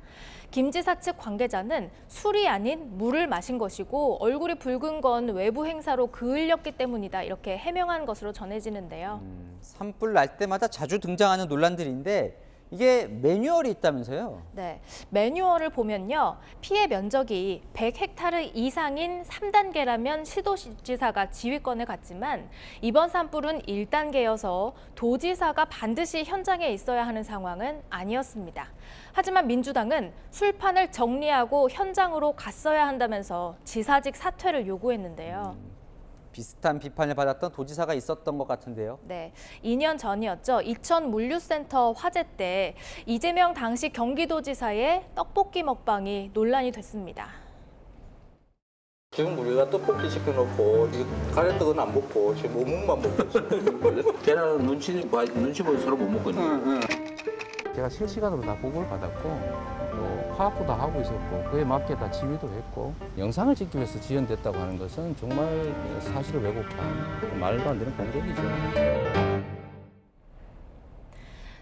김 지사 측 관계자는 술이 아닌 물을 마신 것이고 얼굴이 붉은 건 외부 행사로 그을렸기 때문이다 이렇게 해명한 것으로 전해지는데요. 산불 날 때마다 자주 등장하는 논란들인데 이게 매뉴얼이 있다면서요? 네, 매뉴얼을 보면요. 피해 면적이 100헥타르 이상인 3단계라면 시도지사가 지휘권을 갖지만 이번 산불은 1단계여서 도지사가 반드시 현장에 있어야 하는 상황은 아니었습니다. 하지만 민주당은 술판을 정리하고 현장으로 갔어야 한다면서 지사직 사퇴를 요구했는데요. 비슷한 비판을 받았던 도지사가 있었던 것 같은데요. 네, 2년 전이었죠. 이천 물류센터 화재 때 이재명 당시 경기도지사의 떡볶이 먹방이 논란이 됐습니다. 지금 우리가 떡볶이 시켜놓고 가래떡은 안 먹고 지금 어묵만 먹고 있어요. 걔는 눈치 보여 서로 못 먹거든요. 제가 실시간으로 다 보고를 받았고 또 파악도 다 하고 있었고 그에 맞게 다 지휘도 했고 영상을 찍기 위해서 지연됐다고 하는 것은 정말 사실을 왜곡한 말도 안 되는 공격이죠.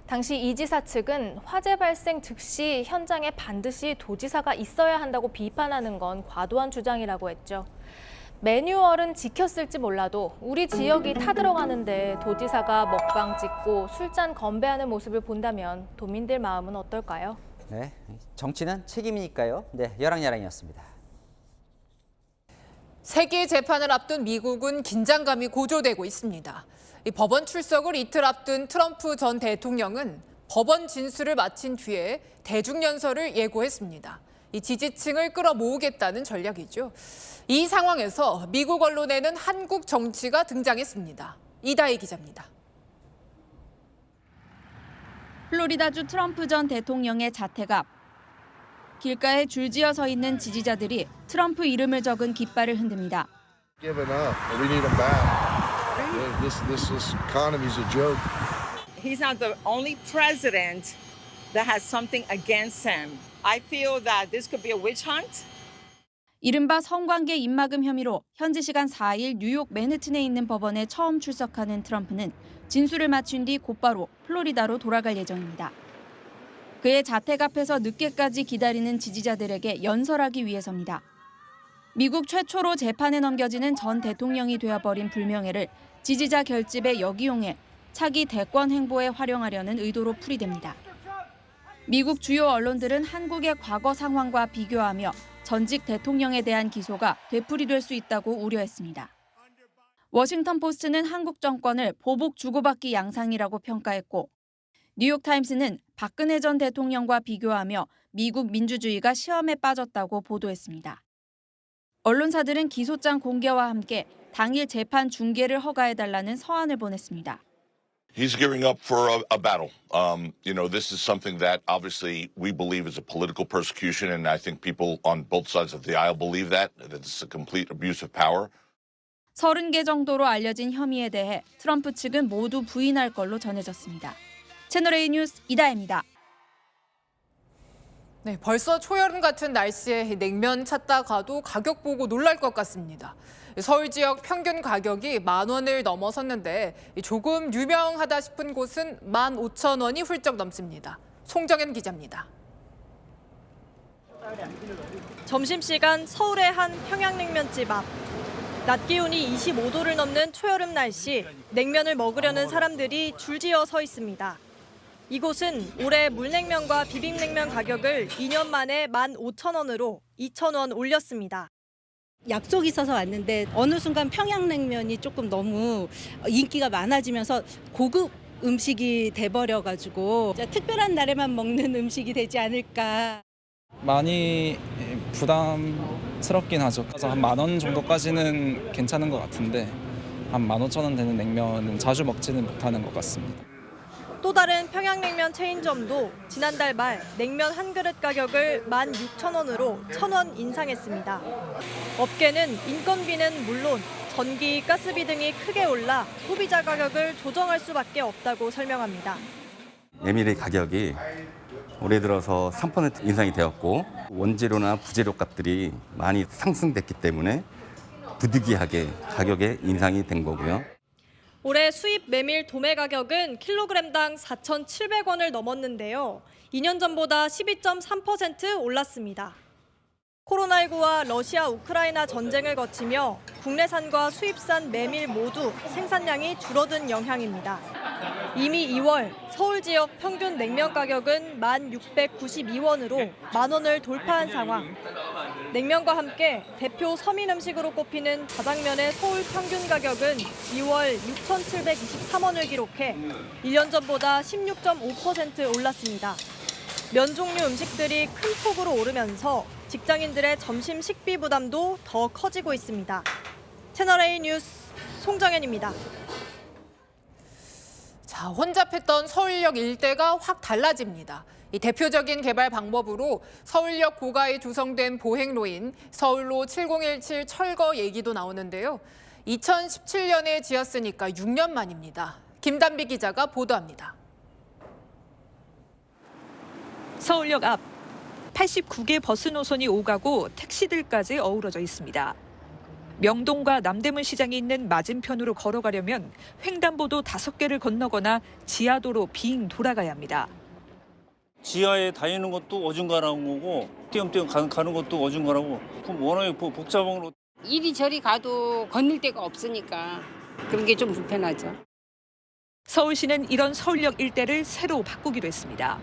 당시 이 지사 측은 화재 발생 즉시 현장에 반드시 도지사가 있어야 한다고 비판하는 건 과도한 주장이라고 했죠. 매뉴얼은 지켰을지 몰라도 우리 지역이 타들어가는데 도지사가 먹방 찍고 술잔 건배하는 모습을 본다면 도민들 마음은 어떨까요? 네, 정치는 책임이니까요. 네, 여랑야랑이었습니다. 세기 재판을 앞둔 미국은 긴장감이 고조되고 있습니다. 이 법원 출석을 이틀 앞둔 트럼프 전 대통령은 법원 진술을 마친 뒤에 대중연설을 예고했습니다. 이 지지층을 끌어모으겠다는 전략이죠. 이 상황에서 미국 언론에는 한국 정치가 등장했습니다. 이다희 기자입니다. 플로리다주 트럼프 전 대통령의 자택 앞. 길가에 줄지어 서 있는 지지자들이 트럼프 이름을 적은 깃발을 흔듭니다. Giving up. We need him back. This economy's a joke. He's not the only president that has something against him. I feel that this could be a witch hunt. 이른바 성관계 입막음 혐의로 현지 시간 4일 뉴욕 맨해튼에 있는 법원에 처음 출석하는 트럼프는 진술을 마친 뒤 곧바로 플로리다로 돌아갈 예정입니다. 그의 자택 앞에서 늦게까지 기다리는 지지자들에게 연설하기 위해서입니다. 미국 최초로 재판에 넘겨지는 전 대통령이 되어버린 불명예를 지지자 결집에 역이용해 차기 대권 행보에 활용하려는 의도로 풀이됩니다. 미국 주요 언론들은 한국의 과거 상황과 비교하며 전직 대통령에 대한 기소가 되풀이될 수 있다고 우려했습니다. 워싱턴 포스트는 한국 정권을 보복 주고받기 양상이라고 평가했고 뉴욕타임스는 박근혜 전 대통령과 비교하며 미국 민주주의가 시험에 빠졌다고 보도했습니다. 언론사들은 기소장 공개와 함께 당일 재판 중계를 허가해달라는 서한을 보냈습니다. He's gearing up for a battle. This is something that obviously we believe is a political persecution, and I think people on both sides of the aisle believe that it's a complete abuse of power. 30개 정도로 알려진 혐의에 대해 트럼프 측은 모두 부인할 걸로 전해졌습니다. 채널A 뉴스 이다혜입니다. 네, 벌써 초여름 같은 날씨에 냉면 찾다 가도 가격 보고 놀랄 것 같습니다. 서울 지역 평균 가격이 10,000원을 넘어섰는데 조금 유명하다 싶은 곳은 15,000원이 훌쩍 넘습니다. 송정현 기자입니다. 점심시간 서울의 한 평양냉면집 앞. 낮 기온이 25도를 넘는 초여름 날씨, 냉면을 먹으려는 사람들이 줄지어 서 있습니다. 이곳은 올해 물냉면과 비빔냉면 가격을 2년 만에 15,000원으로 2,000원 올렸습니다. 약속이 있어서 왔는데 어느 순간 평양냉면이 조금 너무 인기가 많아지면서 고급 음식이 돼버려가지고 특별한 날에만 먹는 음식이 되지 않을까. 많이 부담스럽긴 하죠. 그래서 한 10,000원 정도까지는 괜찮은 것 같은데 한 15,000원 되는 냉면은 자주 먹지는 못하는 것 같습니다. 또 다른 평양냉면 체인점도 지난달 말 냉면 한 그릇 가격을 16,000원으로 1,000원 인상했습니다. 업계는 인건비는 물론 전기, 가스비 등이 크게 올라 소비자 가격을 조정할 수밖에 없다고 설명합니다. 메밀의 가격이 올해 들어서 3% 인상이 되었고 원재료나 부재료 값들이 많이 상승됐기 때문에 부득이하게 가격에 인상이 된 거고요. 올해 수입 메밀 도매 가격은 킬로그램당 4,700원을 넘었는데요. 2년 전보다 12.3% 올랐습니다. 코로나19와 러시아, 우크라이나 전쟁을 거치며 국내산과 수입산 메밀 모두 생산량이 줄어든 영향입니다. 이미 2월 서울 지역 평균 냉면 가격은 1,692원으로 10,000원을 돌파한 상황. 냉면과 함께 대표 서민 음식으로 꼽히는 자장면의 서울 평균 가격은 2월 6,723원을 기록해 1년 전보다 16.5% 올랐습니다. 면 종류 음식들이 큰 폭으로 오르면서 직장인들의 점심 식비 부담도 더 커지고 있습니다. 채널A 뉴스 송정현입니다. 자, 혼잡했던 서울역 일대가 확 달라집니다. 이 대표적인 개발 방법으로 서울역 고가에 조성된 보행로인 서울로 7017 철거 얘기도 나오는데요. 2017년에 지었으니까 6년 만입니다. 김단비 기자가 보도합니다. 서울역 앞 89개 버스 노선이 오가고 택시들까지 어우러져 있습니다. 명동과 남대문 시장이 있는 맞은편으로 걸어가려면 횡단보도 5개를 건너거나 지하도로 빙 돌아가야 합니다. 지하에 다니는 것도 어중간한 거고 띄엄띄엄 가는 것도 어중간하고 그럼 워낙에 복잡한 걸 이리저리 가도 건널 데가 없으니까 그런 게 좀 불편하죠. 서울시는 이런 서울역 일대를 새로 바꾸기로 했습니다.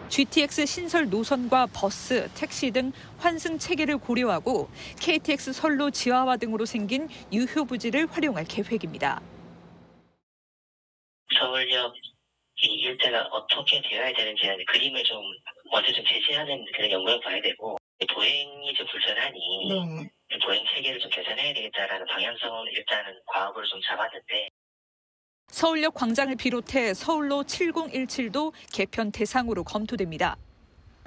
GTX 신설 노선과 버스, 택시 등 환승 체계를 고려하고 KTX 선로 지하화 등으로 생긴 유효 부지를 활용할 계획입니다. 서울역 이 일대가 어떻게 되어야 되는지는 그림을 좀 먼저 좀 제시하는 그런 연구를 봐야 되고 보행이 좀 불편하니 보행 체계를 좀 개선해야 되겠다라는 방향성을 일단은 과업을 좀 잡았는데 서울역 광장을 비롯해 서울로 7017도 개편 대상으로 검토됩니다.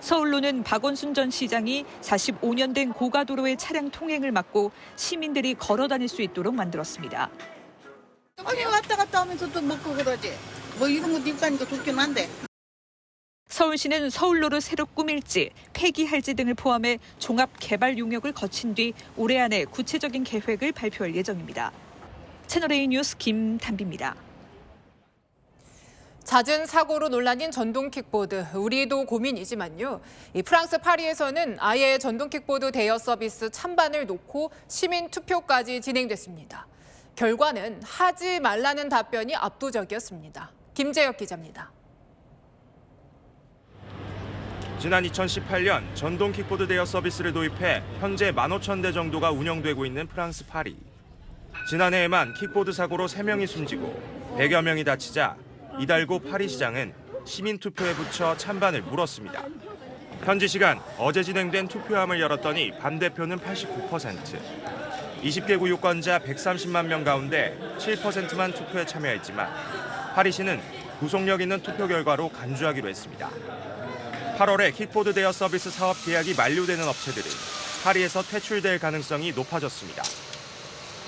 서울로는 박원순 전 시장이 45년 된 고가도로의 차량 통행을 막고 시민들이 걸어 다닐 수 있도록 만들었습니다. 아니 왔다 갔다 하면서 또 먹고 그러지. 뭐 이런 거 입고 하니까 좋긴 한데. 서울시는 서울로를 새로 꾸밀지, 폐기할지 등을 포함해 종합 개발 용역을 거친 뒤 올해 안에 구체적인 계획을 발표할 예정입니다. 채널A 뉴스 김단비입니다. 잦은 사고로 논란인 전동 킥보드, 우리도 고민이지만요. 이 프랑스 파리에서는 아예 전동 킥보드 대여 서비스 찬반을 놓고 시민 투표까지 진행됐습니다. 결과는 하지 말라는 답변이 압도적이었습니다. 김재혁 기자입니다. 지난 2018년 전동 킥보드 대여 서비스를 도입해 현재 15,000대 정도가 운영되고 있는 프랑스 파리. 지난해에만 킥보드 사고로 3명이 숨지고 100여 명이 다치자 이달고 파리시장은 시민투표에 붙여 찬반을 물었습니다. 현지 시간 어제 진행된 투표함을 열었더니 반대표는 89%. 20개국 유권자 130만 명 가운데 7%만 투표에 참여했지만 파리시는 구속력 있는 투표 결과로 간주하기로 했습니다. 8월에 킥보드 대여 서비스 사업 계약이 만료되는 업체들은 파리에서 퇴출될 가능성이 높아졌습니다.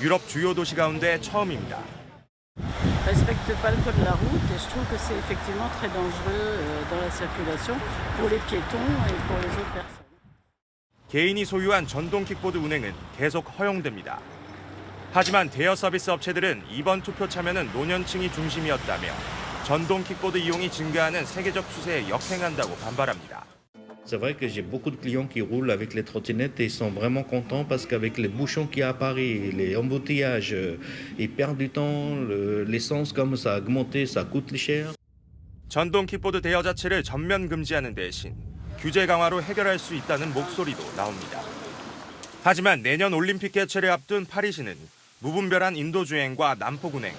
유럽 주요 도시 가운데 처음입니다. respecte pas le code de la route et je trouve que c'est effectivement très dangereux dans la circulation pour les piétons et pour les autres personnes. 개인이 소유한 전동 킥보드 운행은 계속 허용됩니다. 하지만 대여 서비스 업체들은 이번 투표 참여는 노년층이 중심이었다며 전동 킥보드 이용이 증가하는 세계적 추세에 역행한다고 반발합니다. C'est vrai que j'ai beaucoup de clients qui roulent avec les trottinettes et ils sont vraiment contents parce qu'avec les bouchons qui apparaissent, les embouteillages, ils perdent du temps, l'essence comme ça a augmenté, ça coûte cher. 전동 킥보드 대여 자체를 전면 금지하는 대신 규제 강화로 해결할 수 있다는 목소리도 나옵니다. 하지만 내년 올림픽 개최를 앞둔 파리시는 무분별한 인도주행과 난폭운행,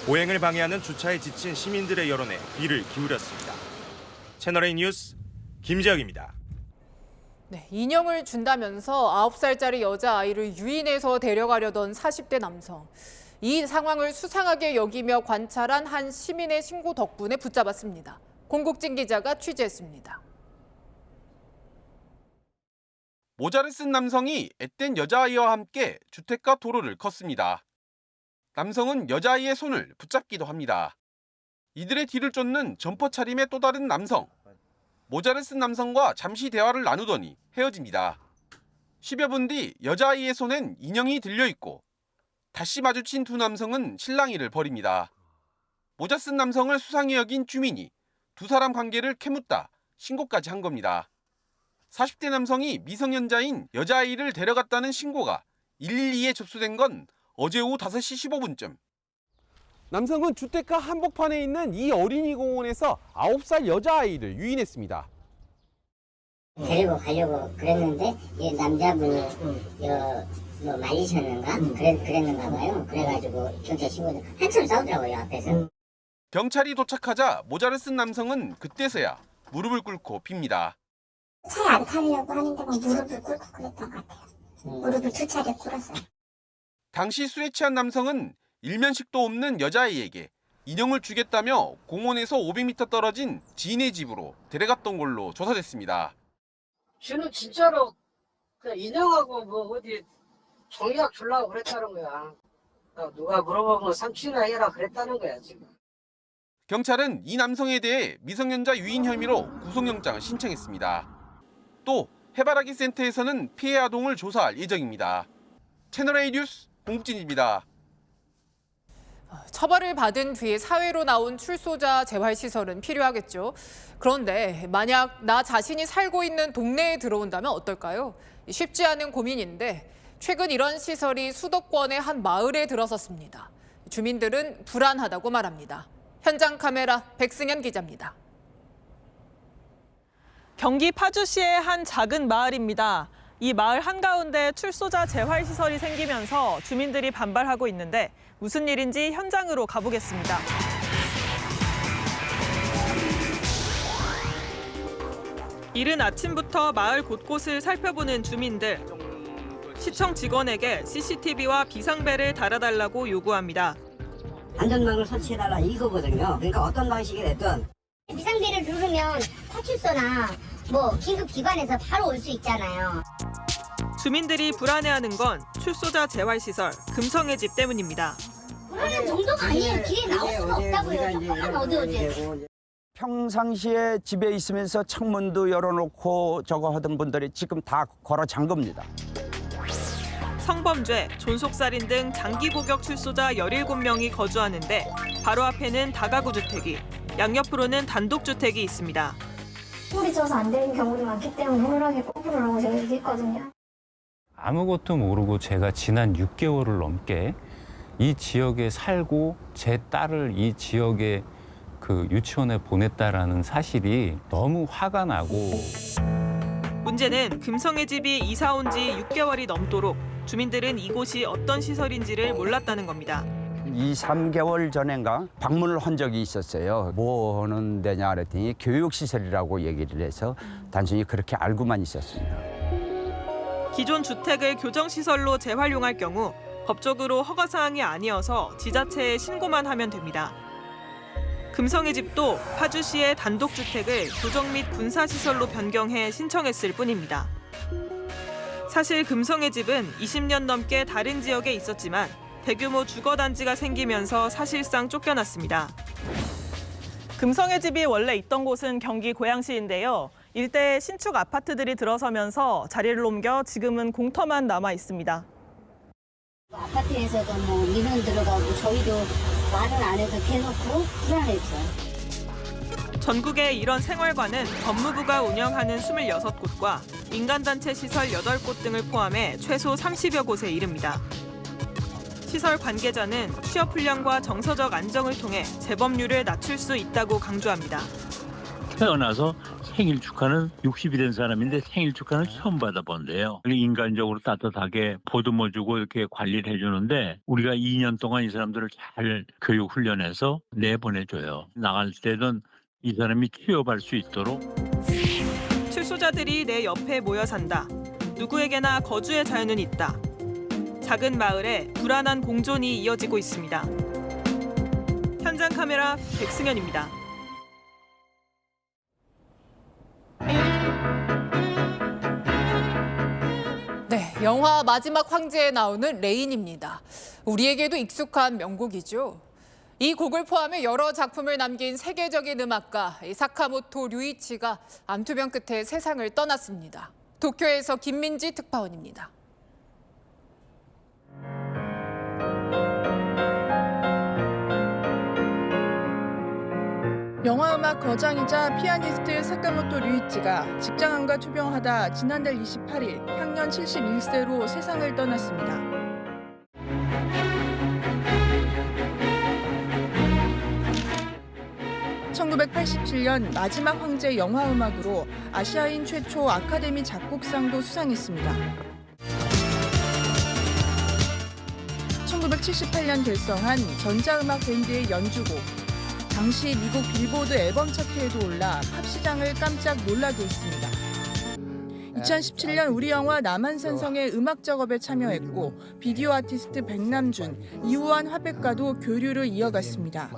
보행을 방해하는 주차에 지친 시민들의 여론에 귀를 기울였습니다. 채널A 뉴스 김재혁입니다. 네, 인형을 준다면서 9살짜리 여자아이를 유인해서 데려가려던 40대 남성. 이 상황을 수상하게 여기며 관찰한 한 시민의 신고 덕분에 붙잡았습니다. 공국진 기자가 취재했습니다. 모자를 쓴 남성이 앳된 여자아이와 함께 주택가 도로를 걷습니다. 남성은 여자아이의 손을 붙잡기도 합니다. 이들의 뒤를 쫓는 점퍼 차림의 또 다른 남성. 모자를 쓴 남성과 잠시 대화를 나누더니 헤어집니다. 10여 분 뒤 여자아이의 손엔 인형이 들려있고 다시 마주친 두 남성은 실랑이를 벌입니다. 모자 쓴 남성을 수상히 여긴 주민이 두 사람 관계를 캐묻다 신고까지 한 겁니다. 40대 남성이 미성년자인 여자아이를 데려갔다는 신고가 112에 접수된 건 어제 오후 5시 15분쯤. 남성은 주택가 한복판에 있는 이 어린이 공원에서 9살 여자아이를 유인했습니다. 데리고 가려고 그랬는데 이 남자분이 뭐 말리셨는가? 그랬는가 봐요. 그래가지고 경찰 신고도 한참 싸우더라고요 앞에서. 경찰이 도착하자 모자를 쓴 남성은 그때서야 무릎을 꿇고 빕니다. 차에 안 타려고 하는데 막 무릎을 꿇고 그랬던 것 같아요. 무릎을 2차례 꿇었어요. 당시 술에 취한 남성은 일면식도 없는 여자아이에게 인형을 주겠다며 공원에서 500m 떨어진 지인의 집으로 데려갔던 걸로 조사됐습니다. 쟤는 진짜로 그냥 인형하고 뭐 어디 종이학 주려고 그랬다는 거야. 누가 물어보면 삼촌이나 해라 그랬다는 거야 지금. 경찰은 이 남성에 대해 미성년자 유인 혐의로 구속영장을 신청했습니다. 또 해바라기 센터에서는 피해 아동을 조사할 예정입니다. 채널A 뉴스 공국진입니다. 처벌을 받은 뒤에 사회로 나온 출소자 재활시설은 필요하겠죠. 그런데 만약 나 자신이 살고 있는 동네에 들어온다면 어떨까요? 쉽지 않은 고민인데 최근 이런 시설이 수도권의 한 마을에 들어섰습니다. 주민들은 불안하다고 말합니다. 현장 카메라 백승현 기자입니다. 경기 파주시의 한 작은 마을입니다. 이 마을 한가운데 출소자 재활시설이 생기면서 주민들이 반발하고 있는데 무슨 일인지 현장으로 가보겠습니다. 이른 아침부터 마을 곳곳을 살펴보는 주민들. 시청 직원에게 CCTV와 비상벨을 달아달라고 요구합니다. 안전망을 설치해달라 이거거든요. 그러니까 어떤 방식이 됐든. 비상벨을 누르면 파출소나 긴급기관에서 바로 올 수 있잖아요. 주민들이 불안해하는 건 출소자 재활시설 금성의 집 때문입니다. 불안한 정도가 아니에요. 길에 나올 수가 없다고요. 조금만 어두워져요. 평상시에 집에 있으면서 창문도 열어놓고 저거 하던 분들이 지금 다 걸어 잠깁니다. 성범죄, 존속살인 등 장기복역 출소자 17명이 거주하는데 바로 앞에는 다가구 주택이, 양옆으로는 단독주택이 있습니다. 소리쳐서 안 되는 경우도 많기 때문에 호루라기 꼭 부르라고 제가 얘기했거든요. 아무것도 모르고 제가 지난 6개월을 넘게 이 지역에 살고 제 딸을 이 지역에 그 유치원에 보냈다라는 사실이 너무 화가 나고. 문제는 금성의 집이 이사 온 지 6개월이 넘도록 주민들은 이곳이 어떤 시설인지를 몰랐다는 겁니다. 2, 3개월 전인가 방문을 한 적이 있었어요. 뭐 하는 데냐 그랬더니 교육시설이라고 얘기를 해서 단순히 그렇게 알고만 있었습니다. 기존 주택을 교정시설로 재활용할 경우 법적으로 허가사항이 아니어서 지자체에 신고만 하면 됩니다. 금성의 집도 파주시의 단독주택을 교정 및 군사시설로 변경해 신청했을 뿐입니다. 사실 금성의 집은 20년 넘게 다른 지역에 있었지만 대규모 주거단지가 생기면서 사실상 쫓겨났습니다. 금성의 집이 원래 있던 곳은 경기 고양시인데요. 일대에 신축 아파트들이 들어서면서 자리를 옮겨 지금은 공터만 남아 있습니다. 아파트에서도 민원 들어가고 저희도 말은 안 해도 대놓고 불안했죠. 전국의 이런 생활관은 법무부가 운영하는 26곳과 민간단체 시설 8곳 등을 포함해 최소 30여 곳에 이릅니다. 시설 관계자는 취업 훈련과 정서적 안정을 통해 재범률을 낮출 수 있다고 강조합니다. 태어나서 생일 축하는 60이 된 사람인데 생일 축하는 처음 받아본대요. 인간적으로 따뜻하게 보듬어주고 이렇게 관리를 해주는데 우리가 2년 동안 이 사람들을 잘 교육 훈련해서 내보내줘요. 나갈 때는 이 사람이 취업할 수 있도록. 출소자들이 내 옆에 모여 산다. 누구에게나 거주의 자유는 있다. 작은 마을에 불안한 공존이 이어지고 있습니다. 현장 카메라 백승현입니다. 네, 영화 마지막 황제에 나오는 레인입니다. 우리에게도 익숙한 명곡이죠. 이 곡을 포함해 여러 작품을 남긴 세계적인 음악가 사카모토 류이치가 암투병 끝에 세상을 떠났습니다. 도쿄에서 김민지 특파원입니다. 영화음악 거장이자 피아니스트 사카모토 류이치가 직장암과 투병하다 지난달 28일 향년 71세로 세상을 떠났습니다. (1987년) 마지막 황제 영화음악으로 아시아인 최초 아카데미 작곡상도 수상했습니다. 1978년 결성한 전자음악 밴드의 연주곡. 당시 미국 빌보드 앨범 차트에도 올라 팝 시장을 깜짝 놀라게 했습니다. 2017년 우리 영화 남한산성의 음악 작업에 참여했고 비디오 아티스트 백남준, 이우환 화백과도 교류를 이어갔습니다.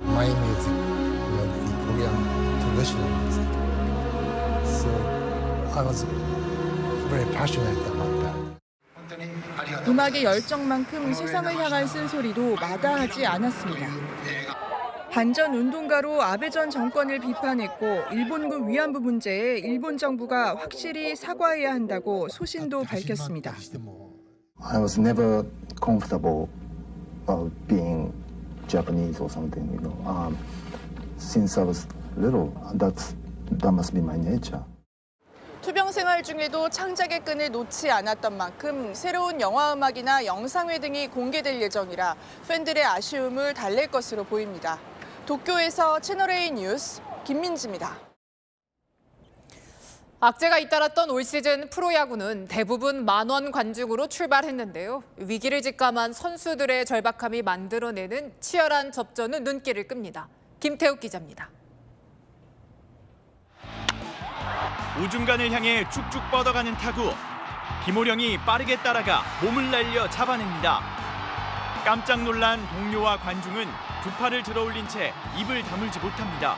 My music, the Korean traditional music. So I was very passionate about that. 음악의 열정만큼 세상을 향한 쓴소리도 마다하지 않았습니다. 반전 운동가로 아베 전 정권을 비판했고 일본군 위안부 문제에 일본 정부가 확실히 사과해야 한다고 소신도 밝혔습니다. I was never comfortable being Japanese or something, you know. Since I was little, that must be my nature. 투병 생활 중에도 창작의 끈을 놓지 않았던 만큼 새로운 영화 음악이나 영상회 등이 공개될 예정이라 팬들의 아쉬움을 달랠 것으로 보입니다. 도쿄에서 채널A 뉴스 김민지입니다. 악재가 잇따랐던 올 시즌 프로야구는 대부분 만원 관중으로 출발했는데요. 위기를 직감한 선수들의 절박함이 만들어내는 치열한 접전은 눈길을 끕니다. 김태욱 기자입니다. 우중간을 향해 쭉쭉 뻗어가는 타구. 김호령이 빠르게 따라가 몸을 날려 잡아냅니다. 깜짝 놀란 동료와 관중은 두 팔을 들어올린 채 입을 다물지 못합니다.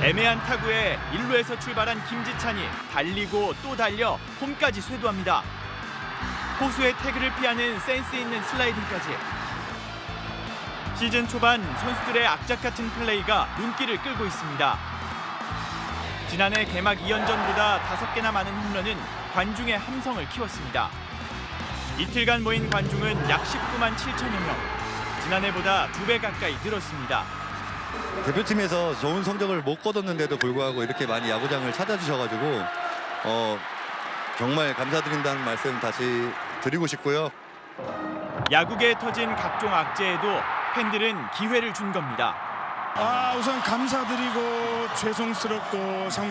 애매한 타구에 1루에서 출발한 김지찬이 달리고 또 달려 홈까지 쇄도합니다. 포수의 태그를 피하는 센스 있는 슬라이딩까지. 시즌 초반 선수들의 악착 같은 플레이가 눈길을 끌고 있습니다. 지난해 개막 2연전보다 5개나 많은 홈런은 관중의 함성을 키웠습니다. 이틀간 모인 관중은 약 19만 7천여 명. 지난해보다 2배 가까이 늘었습니다. 대표팀에서 좋은 성적을 못 거뒀는데도 불구하고 이렇게 많이 야구장을 찾아주셔가지고 정말 감사드린다는 말씀 다시 드리고 싶고요. 야구계에 터진 각종 악재에도 팬들은 기회를 준 겁니다. 우선 감사드리고 죄송스럽고 참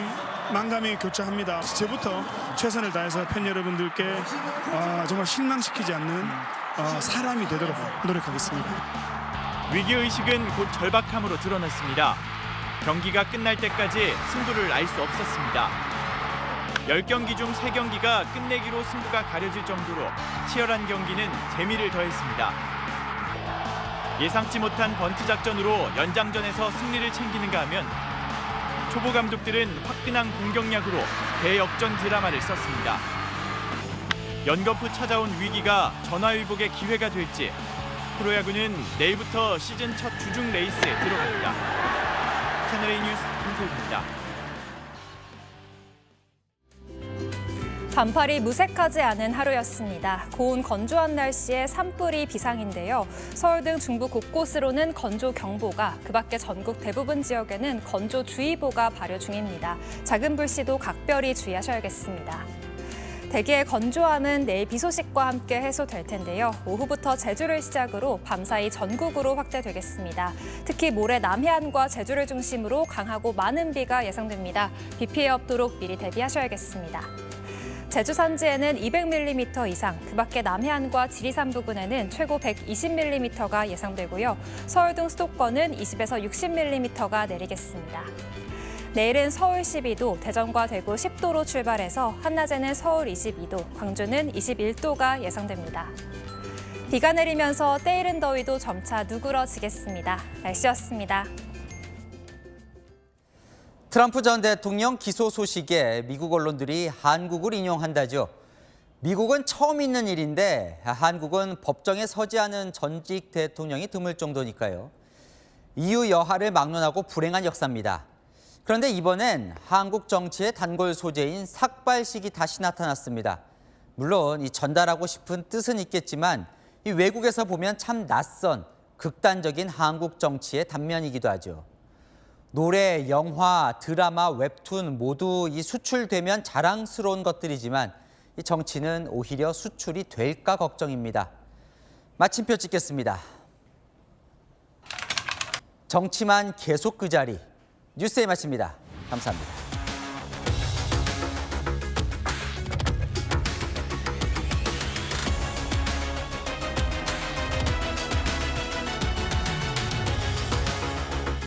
만감이 교차합니다. 이제부터 최선을 다해서 팬 여러분들께 정말 실망시키지 않는 사람이 되도록 노력하겠습니다. 위기의식은 곧 절박함으로 드러났습니다. 경기가 끝날 때까지 승부를 알 수 없었습니다. 10경기 중 3경기가 끝내기로 승부가 가려질 정도로 치열한 경기는 재미를 더했습니다. 예상치 못한 번트 작전으로 연장전에서 승리를 챙기는가 하면 초보 감독들은 화끈한 공격력으로 대역전 드라마를 썼습니다. 연거푸 찾아온 위기가 전화위복의 기회가 될지 프로야구는 내일부터 시즌 첫 주중 레이스에 들어갑니다. 채널A 뉴스 김태욱입니다. 반팔이 무색하지 않은 하루였습니다. 고온 건조한 날씨에 산불이 비상인데요. 서울 등 중부 곳곳으로는 건조경보가, 그 밖에 전국 대부분 지역에는 건조주의보가 발효 중입니다. 작은 불씨도 각별히 주의하셔야겠습니다. 대기의 건조함은 내일 비 소식과 함께 해소될 텐데요. 오후부터 제주를 시작으로 밤사이 전국으로 확대되겠습니다. 특히 모레 남해안과 제주를 중심으로 강하고 많은 비가 예상됩니다. 비 피해 없도록 미리 대비하셔야겠습니다. 제주 산지에는 200mm 이상, 그 밖에 남해안과 지리산 부근에는 최고 120mm가 예상되고요. 서울 등 수도권은 20에서 60mm가 내리겠습니다. 내일은 서울 12도, 대전과 대구 10도로 출발해서 한낮에는 서울 22도, 광주는 21도가 예상됩니다. 비가 내리면서 때이른 더위도 점차 누그러지겠습니다. 날씨였습니다. 트럼프 전 대통령 기소 소식에 미국 언론들이 한국을 인용한다죠. 미국은 처음 있는 일인데 한국은 법정에 서지 않은 전직 대통령이 드물 정도니까요. 이유 여하를 막론하고 불행한 역사입니다. 그런데 이번엔 한국 정치의 단골 소재인 삭발식이 다시 나타났습니다. 물론 이 전달하고 싶은 뜻은 있겠지만 이 외국에서 보면 참 낯선 극단적인 한국 정치의 단면이기도 하죠. 노래, 영화, 드라마, 웹툰 모두 이 수출되면 자랑스러운 것들이지만 이 정치는 오히려 수출이 될까 걱정입니다. 마침표 찍겠습니다. 정치만 계속 그 자리. 뉴스에 마칩니다. 감사합니다.